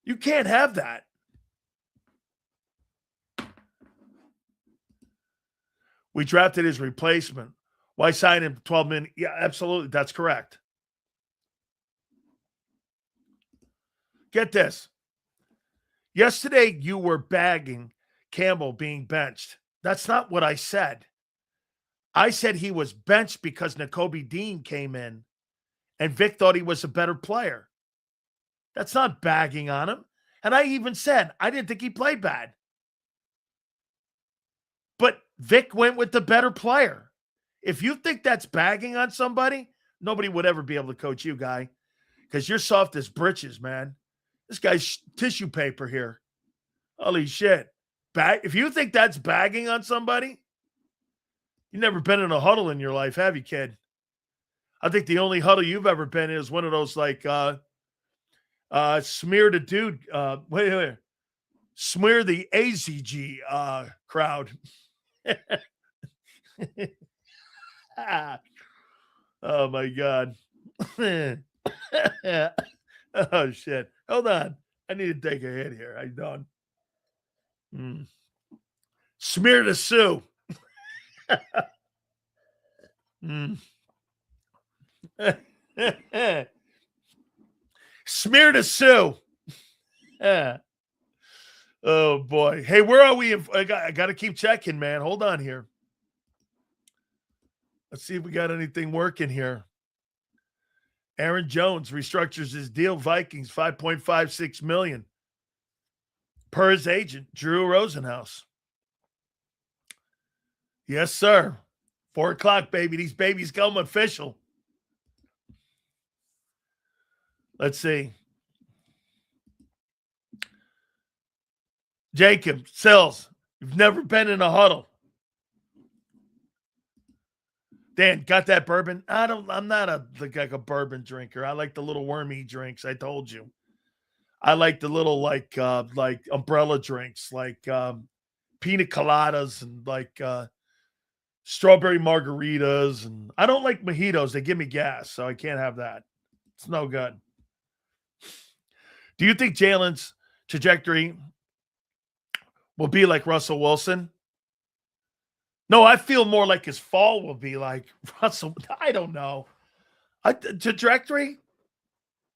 You can't have that. We drafted his replacement. Why sign him 12 million? Yeah, absolutely. That's correct. Get this. Yesterday, you were bagging Campbell being benched. That's not what I said. I said he was benched because Nakobe Dean came in and Vic thought he was a better player. That's not bagging on him. And I even said I didn't think he played bad. But Vic went with the better player. If you think that's bagging on somebody, nobody would ever be able to coach you, guy, because you're soft as britches, man. This guy's tissue paper here. Holy shit. If you think that's bagging on somebody, you've never been in a huddle in your life, have you, kid? I think the only huddle you've ever been in is one of those like smear the dude. Wait. Smear the AZG crowd. Oh my God. Oh shit. Hold on. I need to take a hit here. I don't. Smear the Sue. Smear the Sue. Oh boy. Hey, where are we? I got to keep checking, man. Hold on here. Let's see if we got anything working here. Aaron Jones restructures his deal. Vikings $5.56 million per his agent, Drew Rosenhaus. Yes, sir. 4 o'clock, baby. These babies come official. Let's see. JAKIB, Sills, you've never been in a huddle. Dan, got that bourbon? I'm not like a bourbon drinker. I like the little wormy drinks. I told you. I like the little like umbrella drinks, like pina coladas and like strawberry margaritas. And I don't like mojitos. They give me gas, so I can't have that. It's no good. Do you think Jalen's trajectory will be like Russell Wilson? No, I feel more like his fall will be like Russell. I don't know. Trajectory?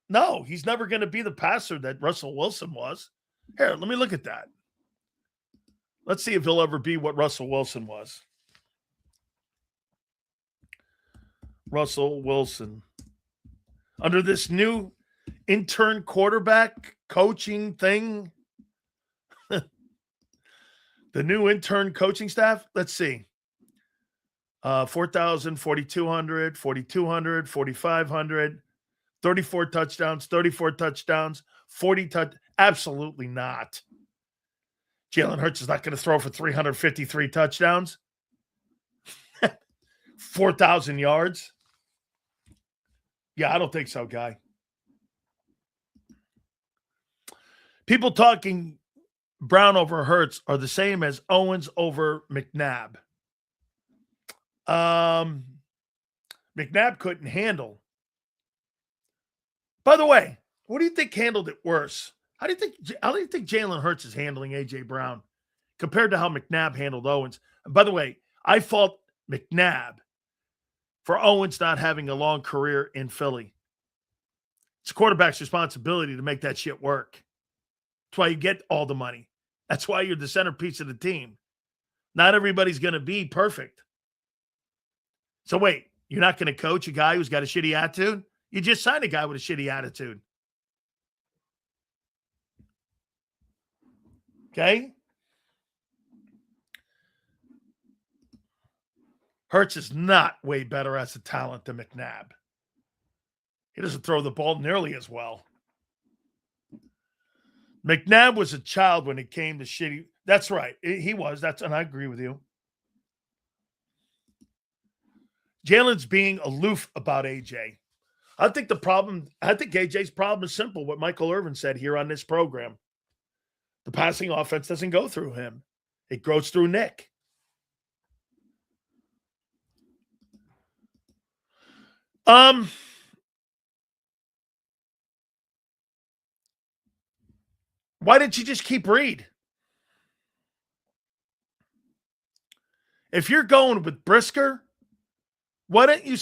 No, he's never going to be the passer that Russell Wilson was. Here, let me look at that. Let's see if he'll ever be what Russell Wilson was. Russell Wilson. Under this new intern quarterback coaching thing, the new intern coaching staff, let's see. 4,000, 4,200, 4,200, 4,500, 34 touchdowns, 40 touch. Absolutely not. Jalen Hurts is not going to throw for 353 touchdowns. 4,000 yards. Yeah, I don't think so, guy. People talking Brown over Hurts are the same as Owens over McNabb. McNabb couldn't handle. By the way, what do you think handled it worse? How do you think Jalen Hurts is handling AJ Brown compared to how McNabb handled Owens? And by the way, I fault McNabb for Owens not having a long career in Philly. It's a quarterback's responsibility to make that shit work. That's why you get all the money. That's why you're the centerpiece of the team. Not everybody's going to be perfect. So wait, you're not going to coach a guy who's got a shitty attitude? You just signed a guy with a shitty attitude. Okay? Hurts is not way better as a talent than McNabb. He doesn't throw the ball nearly as well. McNabb was a child when it came to shitty. That's right. He was. And I agree with you. Jalen's being aloof about AJ. I think AJ's problem is simple. What Michael Irvin said here on this program. The passing offense doesn't go through him. It goes through Nick. Why didn't you just keep Reed? If you're going with Brisker, why didn't you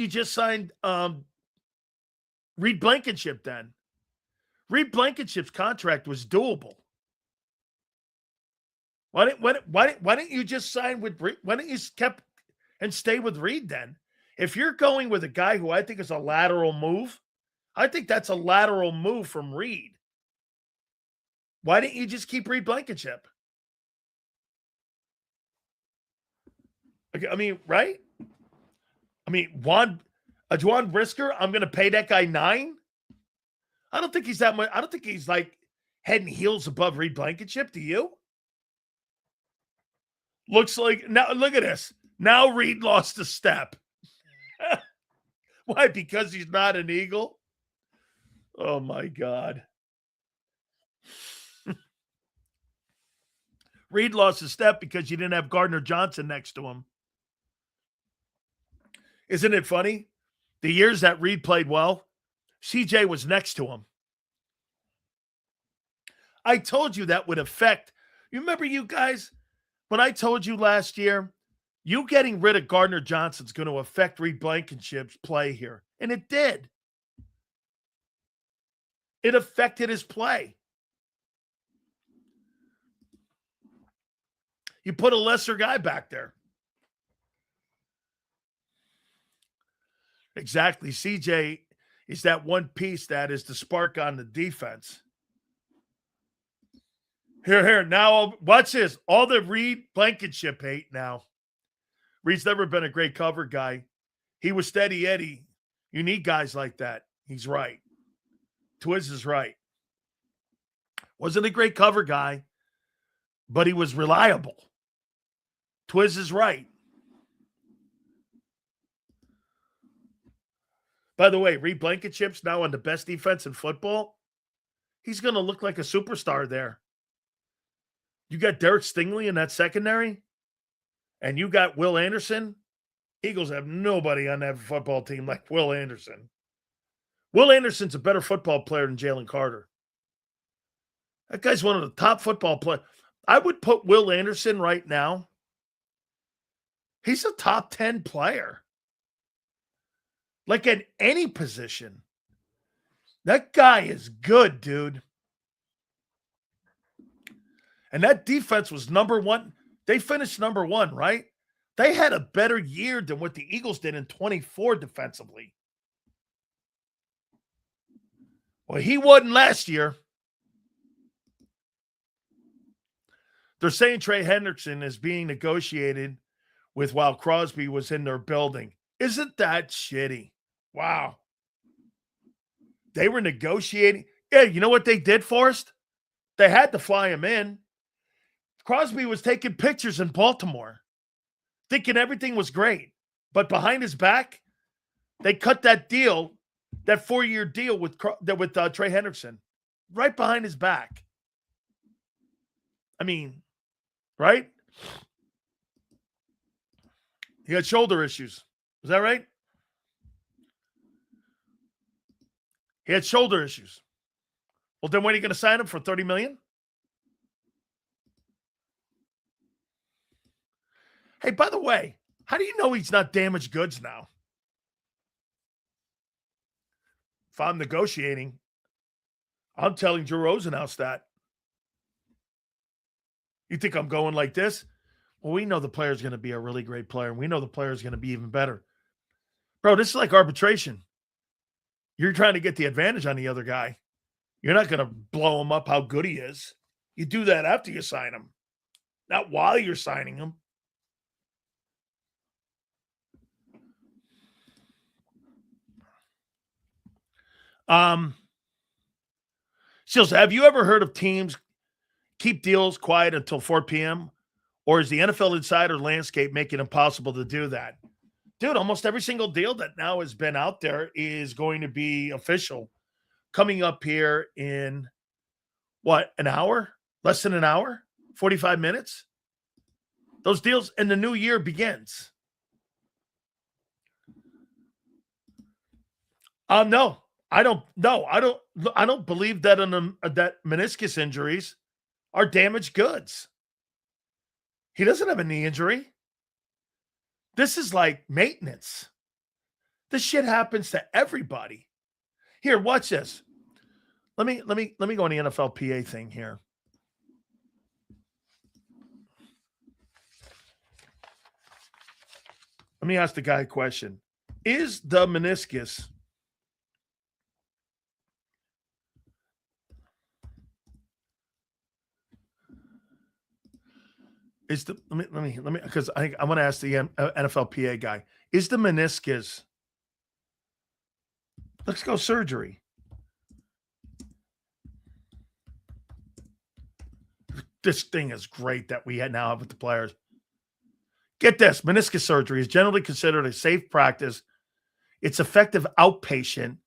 just sign Reed Blankenship then? Reed Blankenship's contract was doable. Why didn't you just sign with Reed? Why didn't you kept and stay with Reed then? If you're going with a guy who I think is a lateral move, I think that's a lateral move from Reed. Why didn't you just keep Reed Blankenship? I mean, right? I mean, Juan Brisker, I'm going to pay that guy $9. I don't think he's that much. I don't think he's like head and heels above Reed Blankenship. Do you? Looks like now. Look at this. Now Reed lost a step. Why? Because he's not an Eagle? Oh my God. Reed lost a step because you didn't have Gardner Johnson next to him. Isn't it funny? The years that Reed played well, CJ was next to him. I told you that would affect. You remember, you guys, when I told you last year, you getting rid of Gardner Johnson is going to affect Reed Blankenship's play here. And it did. It affected his play. You put a lesser guy back there. Exactly. CJ is that one piece that is the spark on the defense. Here. Now, watch this. All the Reed Blankenship hate now. Reed's never been a great cover guy. He was steady Eddie. You need guys like that. He's right. Twiz is right. Wasn't a great cover guy, but he was reliable. Twiz is right. By the way, Reed Blankenship's now on the best defense in football. He's going to look like a superstar there. You got Derek Stingley in that secondary, and you got Will Anderson. Eagles have nobody on that football team like Will Anderson. Will Anderson's a better football player than Jalen Carter. That guy's one of the top football players. I would put Will Anderson right now. He's a top 10 player. Like at any position. That guy is good, dude. And that defense was number one. They finished number one, right? They had a better year than what the Eagles did in 24 defensively. Well, he wasn't last year. They're saying Trey Hendrickson is being negotiated with while Crosby was in their building. Isn't that shitty? Wow. They were negotiating. Yeah, you know what they did, Forrest? They had to fly him in. Crosby was taking pictures in Baltimore, thinking everything was great. But behind his back, they cut that deal, that 4-year deal with Trey Hendrickson, right behind his back. I mean, right? He had shoulder issues. Is that right? He had shoulder issues. Well, then when are you going to sign him for $30 million? Hey, by the way, how do you know he's not damaged goods now? If I'm negotiating, I'm telling Drew Rosenhaus that. You think I'm going like this? Well, we know the player's going to be a really great player, and we know the player's going to be even better. Bro, this is like arbitration. You're trying to get the advantage on the other guy. You're not going to blow him up how good he is. You do that after you sign him, not while you're signing him. Sills, have you ever heard of teams keep deals quiet until 4 p.m. Or is the NFL insider landscape making it impossible to do that? Dude, almost every single deal that now has been out there is going to be official coming up here in, what, an hour? Less than an hour? 45 minutes? Those deals, and the new year begins. No, I don't. No, I don't believe that that meniscus injuries are damaged goods. He doesn't have a knee injury. This is like maintenance. This shit happens to everybody. Here, watch this. Let me go on the NFLPA thing here. Let me ask the guy a question. Is the meniscus let me because I want to ask the NFLPA guy. Is the meniscus, let's go surgery. This thing is great that we now have with the players. Get this, meniscus surgery is generally considered a safe practice. It's effective outpatient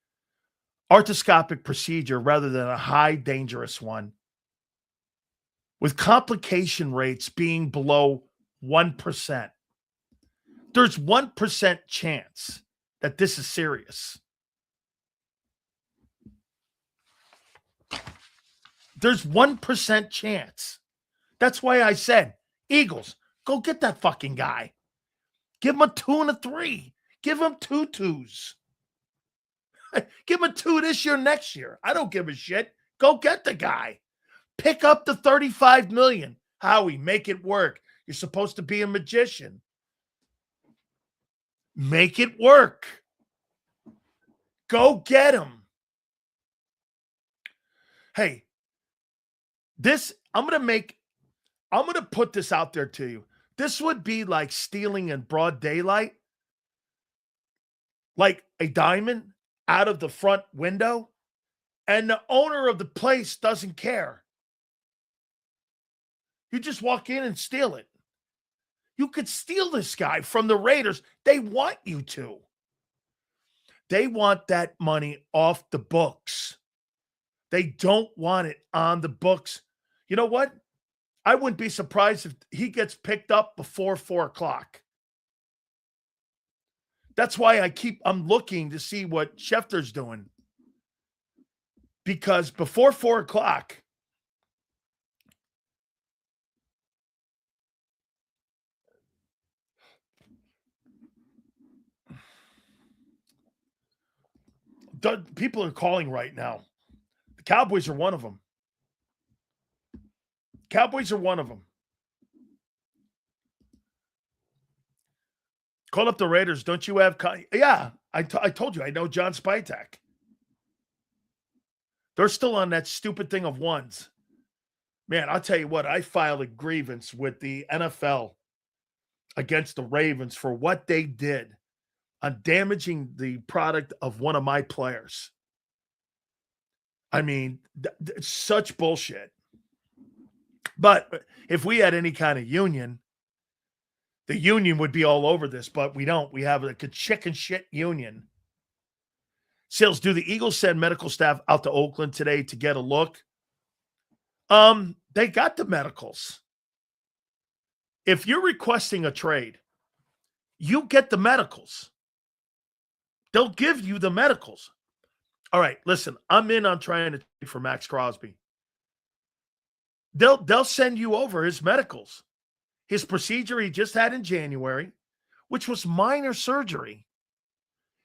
arthroscopic procedure rather than a high dangerous one, with complication rates being below 1%. There's 1% chance that this is serious. There's 1% chance. That's why I said, Eagles, go get that fucking guy. Give him a 2 and a 3. Give him 2 2s. Give him a 2 this year, next year. I don't give a shit. Go get the guy. Pick up the $35 million. Howie, make it work. You're supposed to be a magician. Make it work. Go get him. Hey, I'm going to put this out there to you. This would be like stealing in broad daylight, like a diamond out of the front window, and the owner of the place doesn't care. You just walk in and steal it. You could steal this guy from the Raiders. They want you to. They want that money off the books. They don't want it on the books. You know what? I wouldn't be surprised if he gets picked up before 4 o'clock. That's why I'm looking to see what Schefter's doing. Because before 4 o'clock, people are calling right now. The Cowboys are one of them. Cowboys are one of them. Call up the Raiders. Don't you have... Yeah, I told you. I know John Spitek. They're still on that stupid thing of ones. Man, I'll tell you what. I filed a grievance with the NFL against the Ravens for what they did on damaging the product of one of my players. I mean, such bullshit. But if we had any kind of union, the union would be all over this, but we don't. We have a chicken shit union. Sales, do the Eagles send medical staff out to Oakland today to get a look? They got the medicals. If you're requesting a trade, you get the medicals. They'll give you the medicals. All right, listen, I'm in on trying to trade for Max Crosby. They'll send you over his medicals. His procedure he just had in January, which was minor surgery.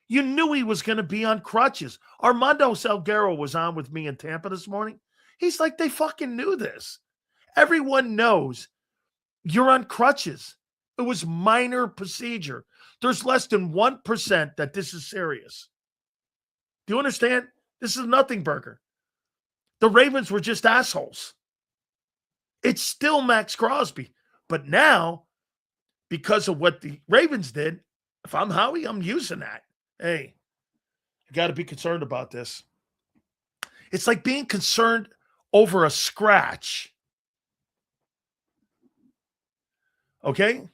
You knew he was going to be on crutches. Armando Salguero was on with me in Tampa this morning. He's like, they fucking knew this. Everyone knows you're on crutches. It was minor procedure. There's less than 1% that this is serious. Do you understand? This is nothing burger. The Ravens were just assholes. It's still Max Crosby. But now, because of what the Ravens did, if I'm Howie, I'm using that. Hey, you got to be concerned about this. It's like being concerned over a scratch. Okay?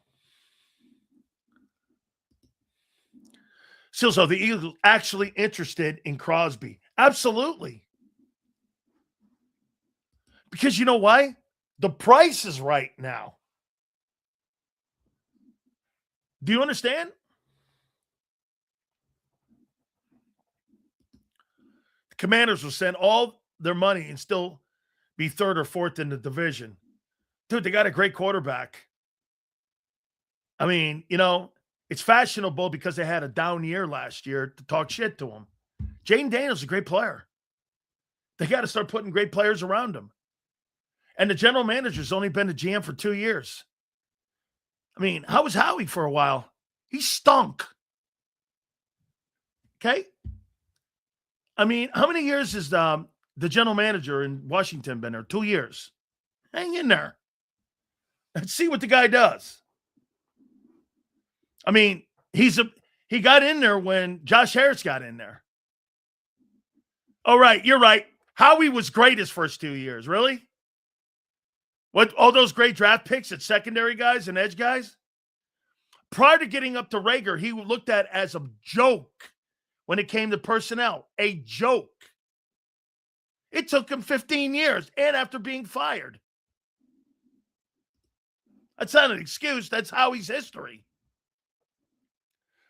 So the Eagles actually interested in Crosby? Absolutely. Because you know why? The price is right now. Do you understand? The Commanders will send all their money and still be third or fourth in the division. Dude, they got a great quarterback. I mean, it's fashionable because they had a down year last year to talk shit to him. Jayden Daniels is a great player. They got to start putting great players around him. And the general manager's only been the GM for 2 years. I mean, how was Howie for a while? He stunk. Okay? I mean, how many years has the general manager in Washington been there? 2 years. Hang in there. Let's see what the guy does. I mean, he got in there when Josh Harris got in there. Oh, right. You're right. Howie was great his first 2 years. Really? What, all those great draft picks at secondary guys and edge guys? Prior to getting up to Rager, he looked at as a joke when it came to personnel. A joke. It took him 15 years, and after being fired. That's not an excuse. That's Howie's history.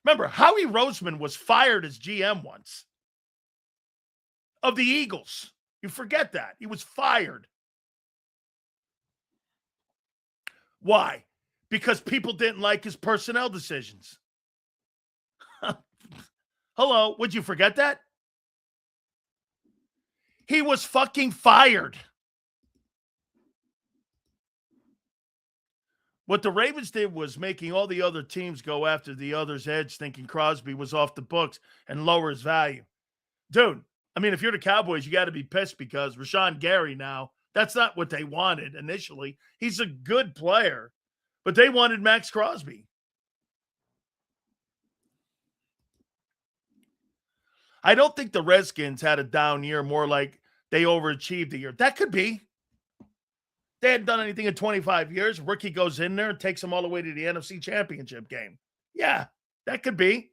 Remember, Howie Roseman was fired as GM once of the Eagles. You forget that. He was fired. Why? Because people didn't like his personnel decisions. Hello, would you forget that? He was fucking fired. What the Ravens did was making all the other teams go after the other's edge, thinking Crosby was off the books and lower his value. Dude, I mean, if you're the Cowboys, you got to be pissed because Rashawn Gary now, that's not what they wanted initially. He's a good player, but they wanted Max Crosby. I don't think the Redskins had a down year, more like they overachieved a year. That could be. They hadn't done anything in 25 years. Rookie goes in there and takes them all the way to the NFC Championship game. Yeah, that could be.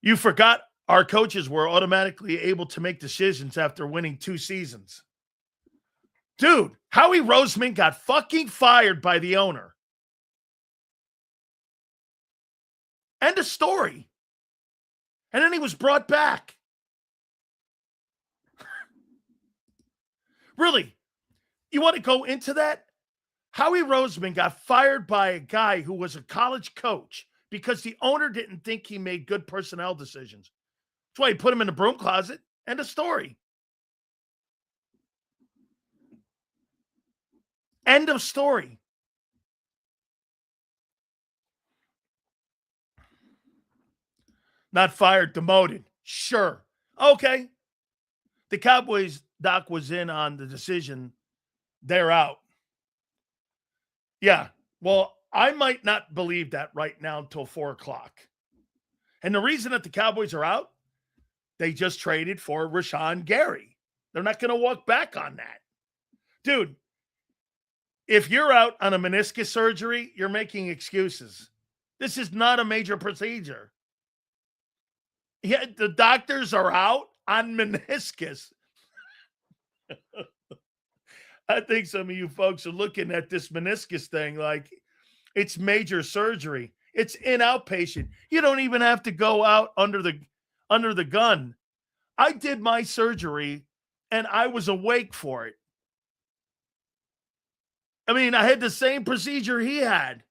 You forgot our coaches were automatically able to make decisions after winning 2 seasons. Dude, Howie Roseman got fucking fired by the owner. End of story. And then he was brought back. Really? You want to go into that? Howie Roseman got fired by a guy who was a college coach because the owner didn't think he made good personnel decisions. That's why he put him in the broom closet. End of story. End of story. Not fired, demoted. Sure. Okay. The Cowboys doc was in on the decision. They're out. Yeah. Well, I might not believe that right now until 4 o'clock. And the reason that the Cowboys are out, they just traded for Rashawn Gary. They're not going to walk back on that. Dude, if you're out on a meniscus surgery, you're making excuses. This is not a major procedure. Yeah, the doctors are out on meniscus. I think some of you folks are looking at this meniscus thing like it's major surgery. It's in outpatient. You don't even have to go out under the gun. I did my surgery and I was awake for it. I mean, I had the same procedure he had.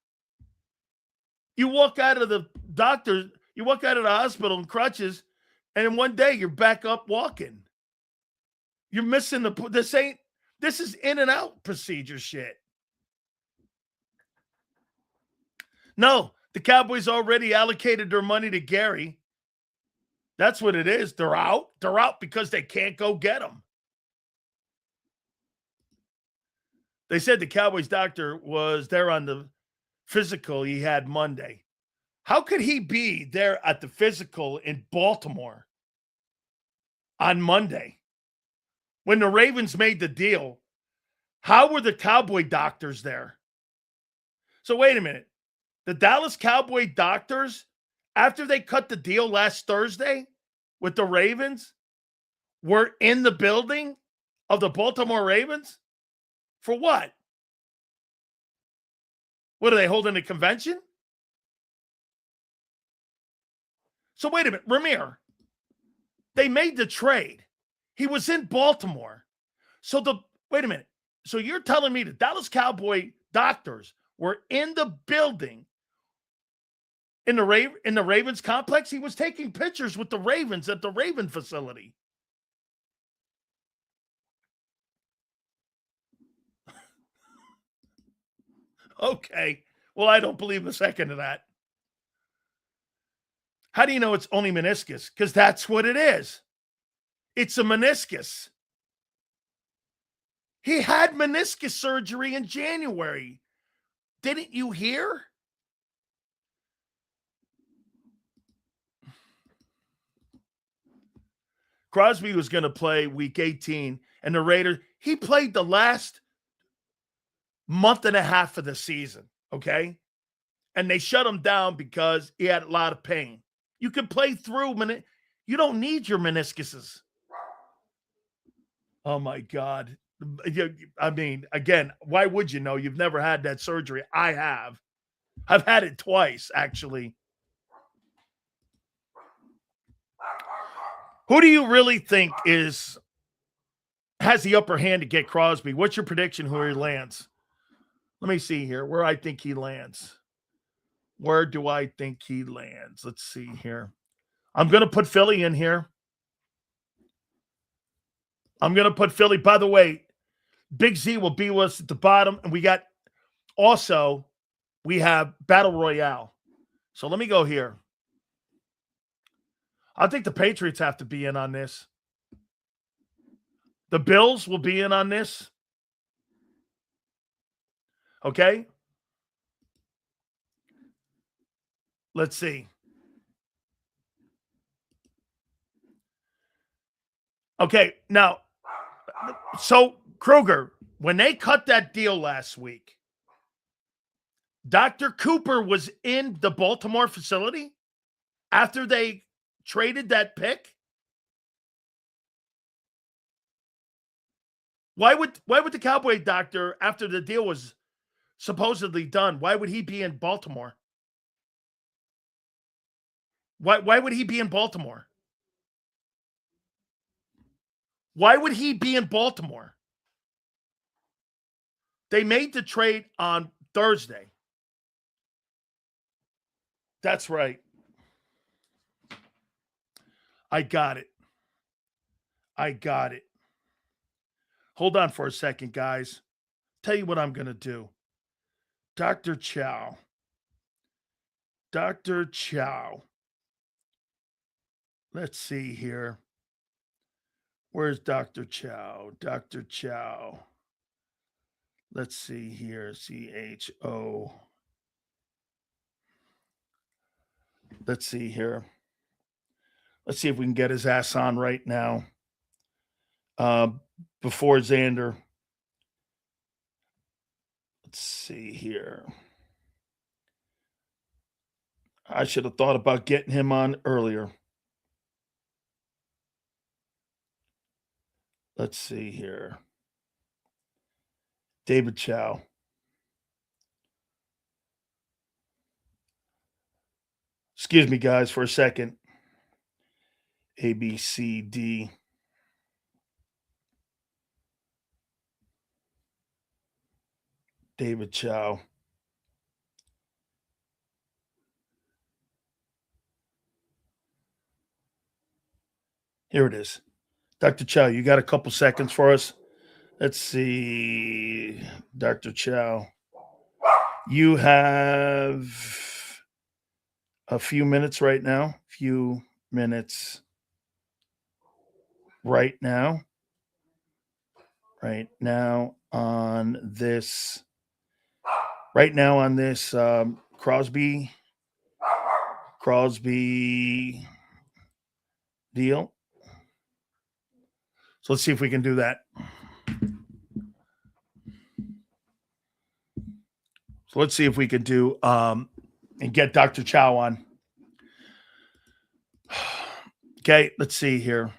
You walk out of the doctor, you walk out of the hospital in crutches, and in one day you're back up walking. You're missing this is in and out procedure shit. No, the Cowboys already allocated their money to Gary. That's what it is. They're out. They're out because they can't go get him. They said the Cowboys doctor was there on the physical he had Monday. How could he be there at the physical in Baltimore on Monday? When the Ravens made the deal, How were the Cowboy doctors there? So wait a minute. The Dallas Cowboy doctors, after they cut the deal last Thursday with the Ravens, were in the building of the Baltimore Ravens? For what? What, are they holding a convention? So wait a minute, Ramir, they made the trade. He was in Baltimore. So wait a minute. So you're telling me the Dallas Cowboy doctors were in the building in the Ravens complex? He was taking pictures with the Ravens at the Raven facility. Okay. Well, I don't believe a second of that. How do you know it's only meniscus? Because that's what it is. It's a meniscus. He had meniscus surgery in January. Didn't you hear? Crosby was going to play week 18, and the Raiders, he played the last month and a half of the season, okay? And they shut him down because he had a lot of pain. You can play through, you don't need your meniscuses. Oh, my God. I mean, again, why would you know? You've never had that surgery. I have. I've had it twice, actually. Who do you really think has the upper hand to get Crosby? What's your prediction where he lands? Let me see here where I think he lands. Where do I think he lands? Let's see here. I'm going to put Philly in here. I'm going to put Philly. By the way, Big Z will be with us at the bottom. And we have Battle Royale. So let me go here. I think the Patriots have to be in on this. The Bills will be in on this. Okay? Let's see. Okay, now, so Kruger, when they cut that deal last week, Dr. Cooper was in the Baltimore facility after they traded that pick? Why would the Cowboy doctor, after the deal was supposedly done, why would he be in Baltimore? Why would he be in Baltimore? Why would he be in Baltimore? They made the trade on Thursday. That's right. I got it. Hold on for a second, guys. Tell you what I'm going to do. Dr. Chow. Let's see here. Where's Dr. Chow? Let's see here. CHO. Let's see here. Let's see if we can get his ass on right now. Before Xander. Let's see here. I should have thought about getting him on earlier. Let's see here. David Chow. Excuse me, guys, for a second. A, B, C, D. David Chow. Here it is. Dr. Chow, you got a couple seconds for us? Let's see. Dr. Chow. You have a few minutes right now. Right now on this Crosby deal. So let's see if we can do that. So let's see if we can do and get Dr. Chow on. Okay, let's see here.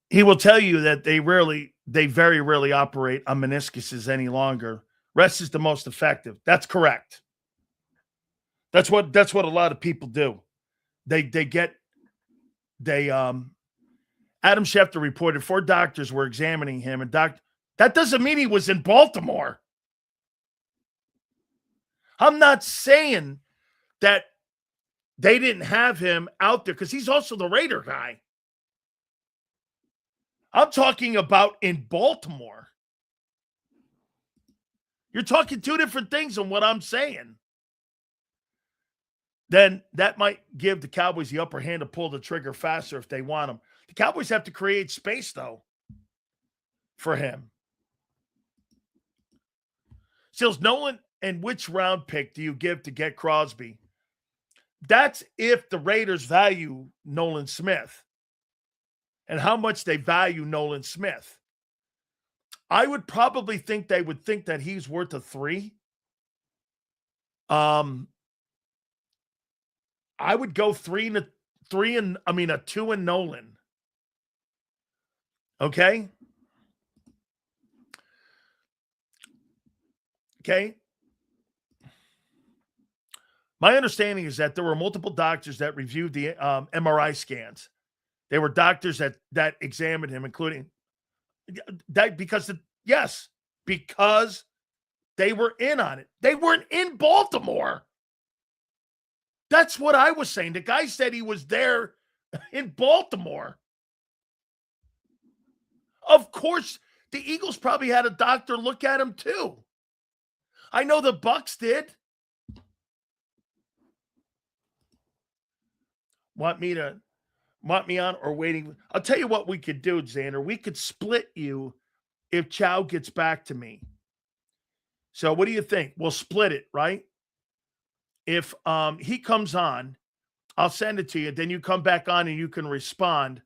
He will tell you that they very rarely operate on meniscuses any longer. Rest is the most effective. That's correct. That's what a lot of people do. Adam Schefter reported 4 doctors were examining him, and that doesn't mean he was in Baltimore. I'm not saying that they didn't have him out there because he's also the Raider guy. I'm talking about in Baltimore. You're talking 2 different things on what I'm saying. Then that might give the Cowboys the upper hand to pull the trigger faster if they want him. The Cowboys have to create space, though, for him. Sills, Nolan, and which round pick do you give to get Crosby? That's if the Raiders value Nolan Smith and how much they value Nolan Smith. I would probably think they would think that he's worth a 3. I would go 2 and Nolan. Okay. Okay. My understanding is that there were multiple doctors that reviewed the MRI scans. There were doctors that examined him, including that because they were in on it. They weren't in Baltimore. That's what I was saying. The guy said he was there in Baltimore. Of course, the Eagles probably had a doctor look at him too. I know the Bucks did. Want me on or waiting? I'll tell you what we could do, Xander. We could split you if Chow gets back to me. So what do you think? We'll split it, right? If he comes on, I'll send it to you. Then you come back on and you can respond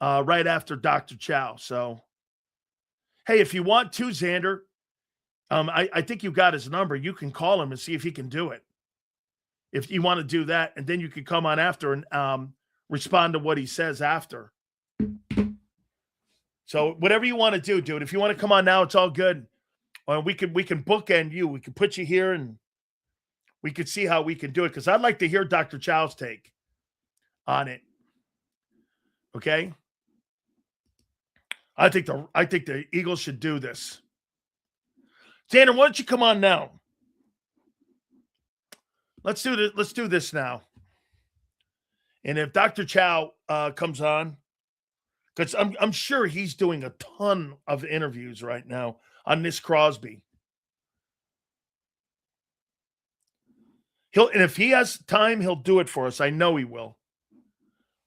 right after Dr. Chow. So, hey, if you want to, Xander, I think you got his number. You can call him and see if he can do it. If you want to do that, and then you can come on after and respond to what he says after. So whatever you want to do, dude. If you want to come on now, it's all good. We can bookend you. We can put you here, and we could see how we can do it. Because I'd like to hear Dr. Chow's take on it. Okay. I think the Eagles should do this. Tanner, why don't you come on now? Let's do this now. And if Dr. Chow comes on, because I'm sure he's doing a ton of interviews right now on this Crosby. And if he has time, he'll do it for us. I know he will.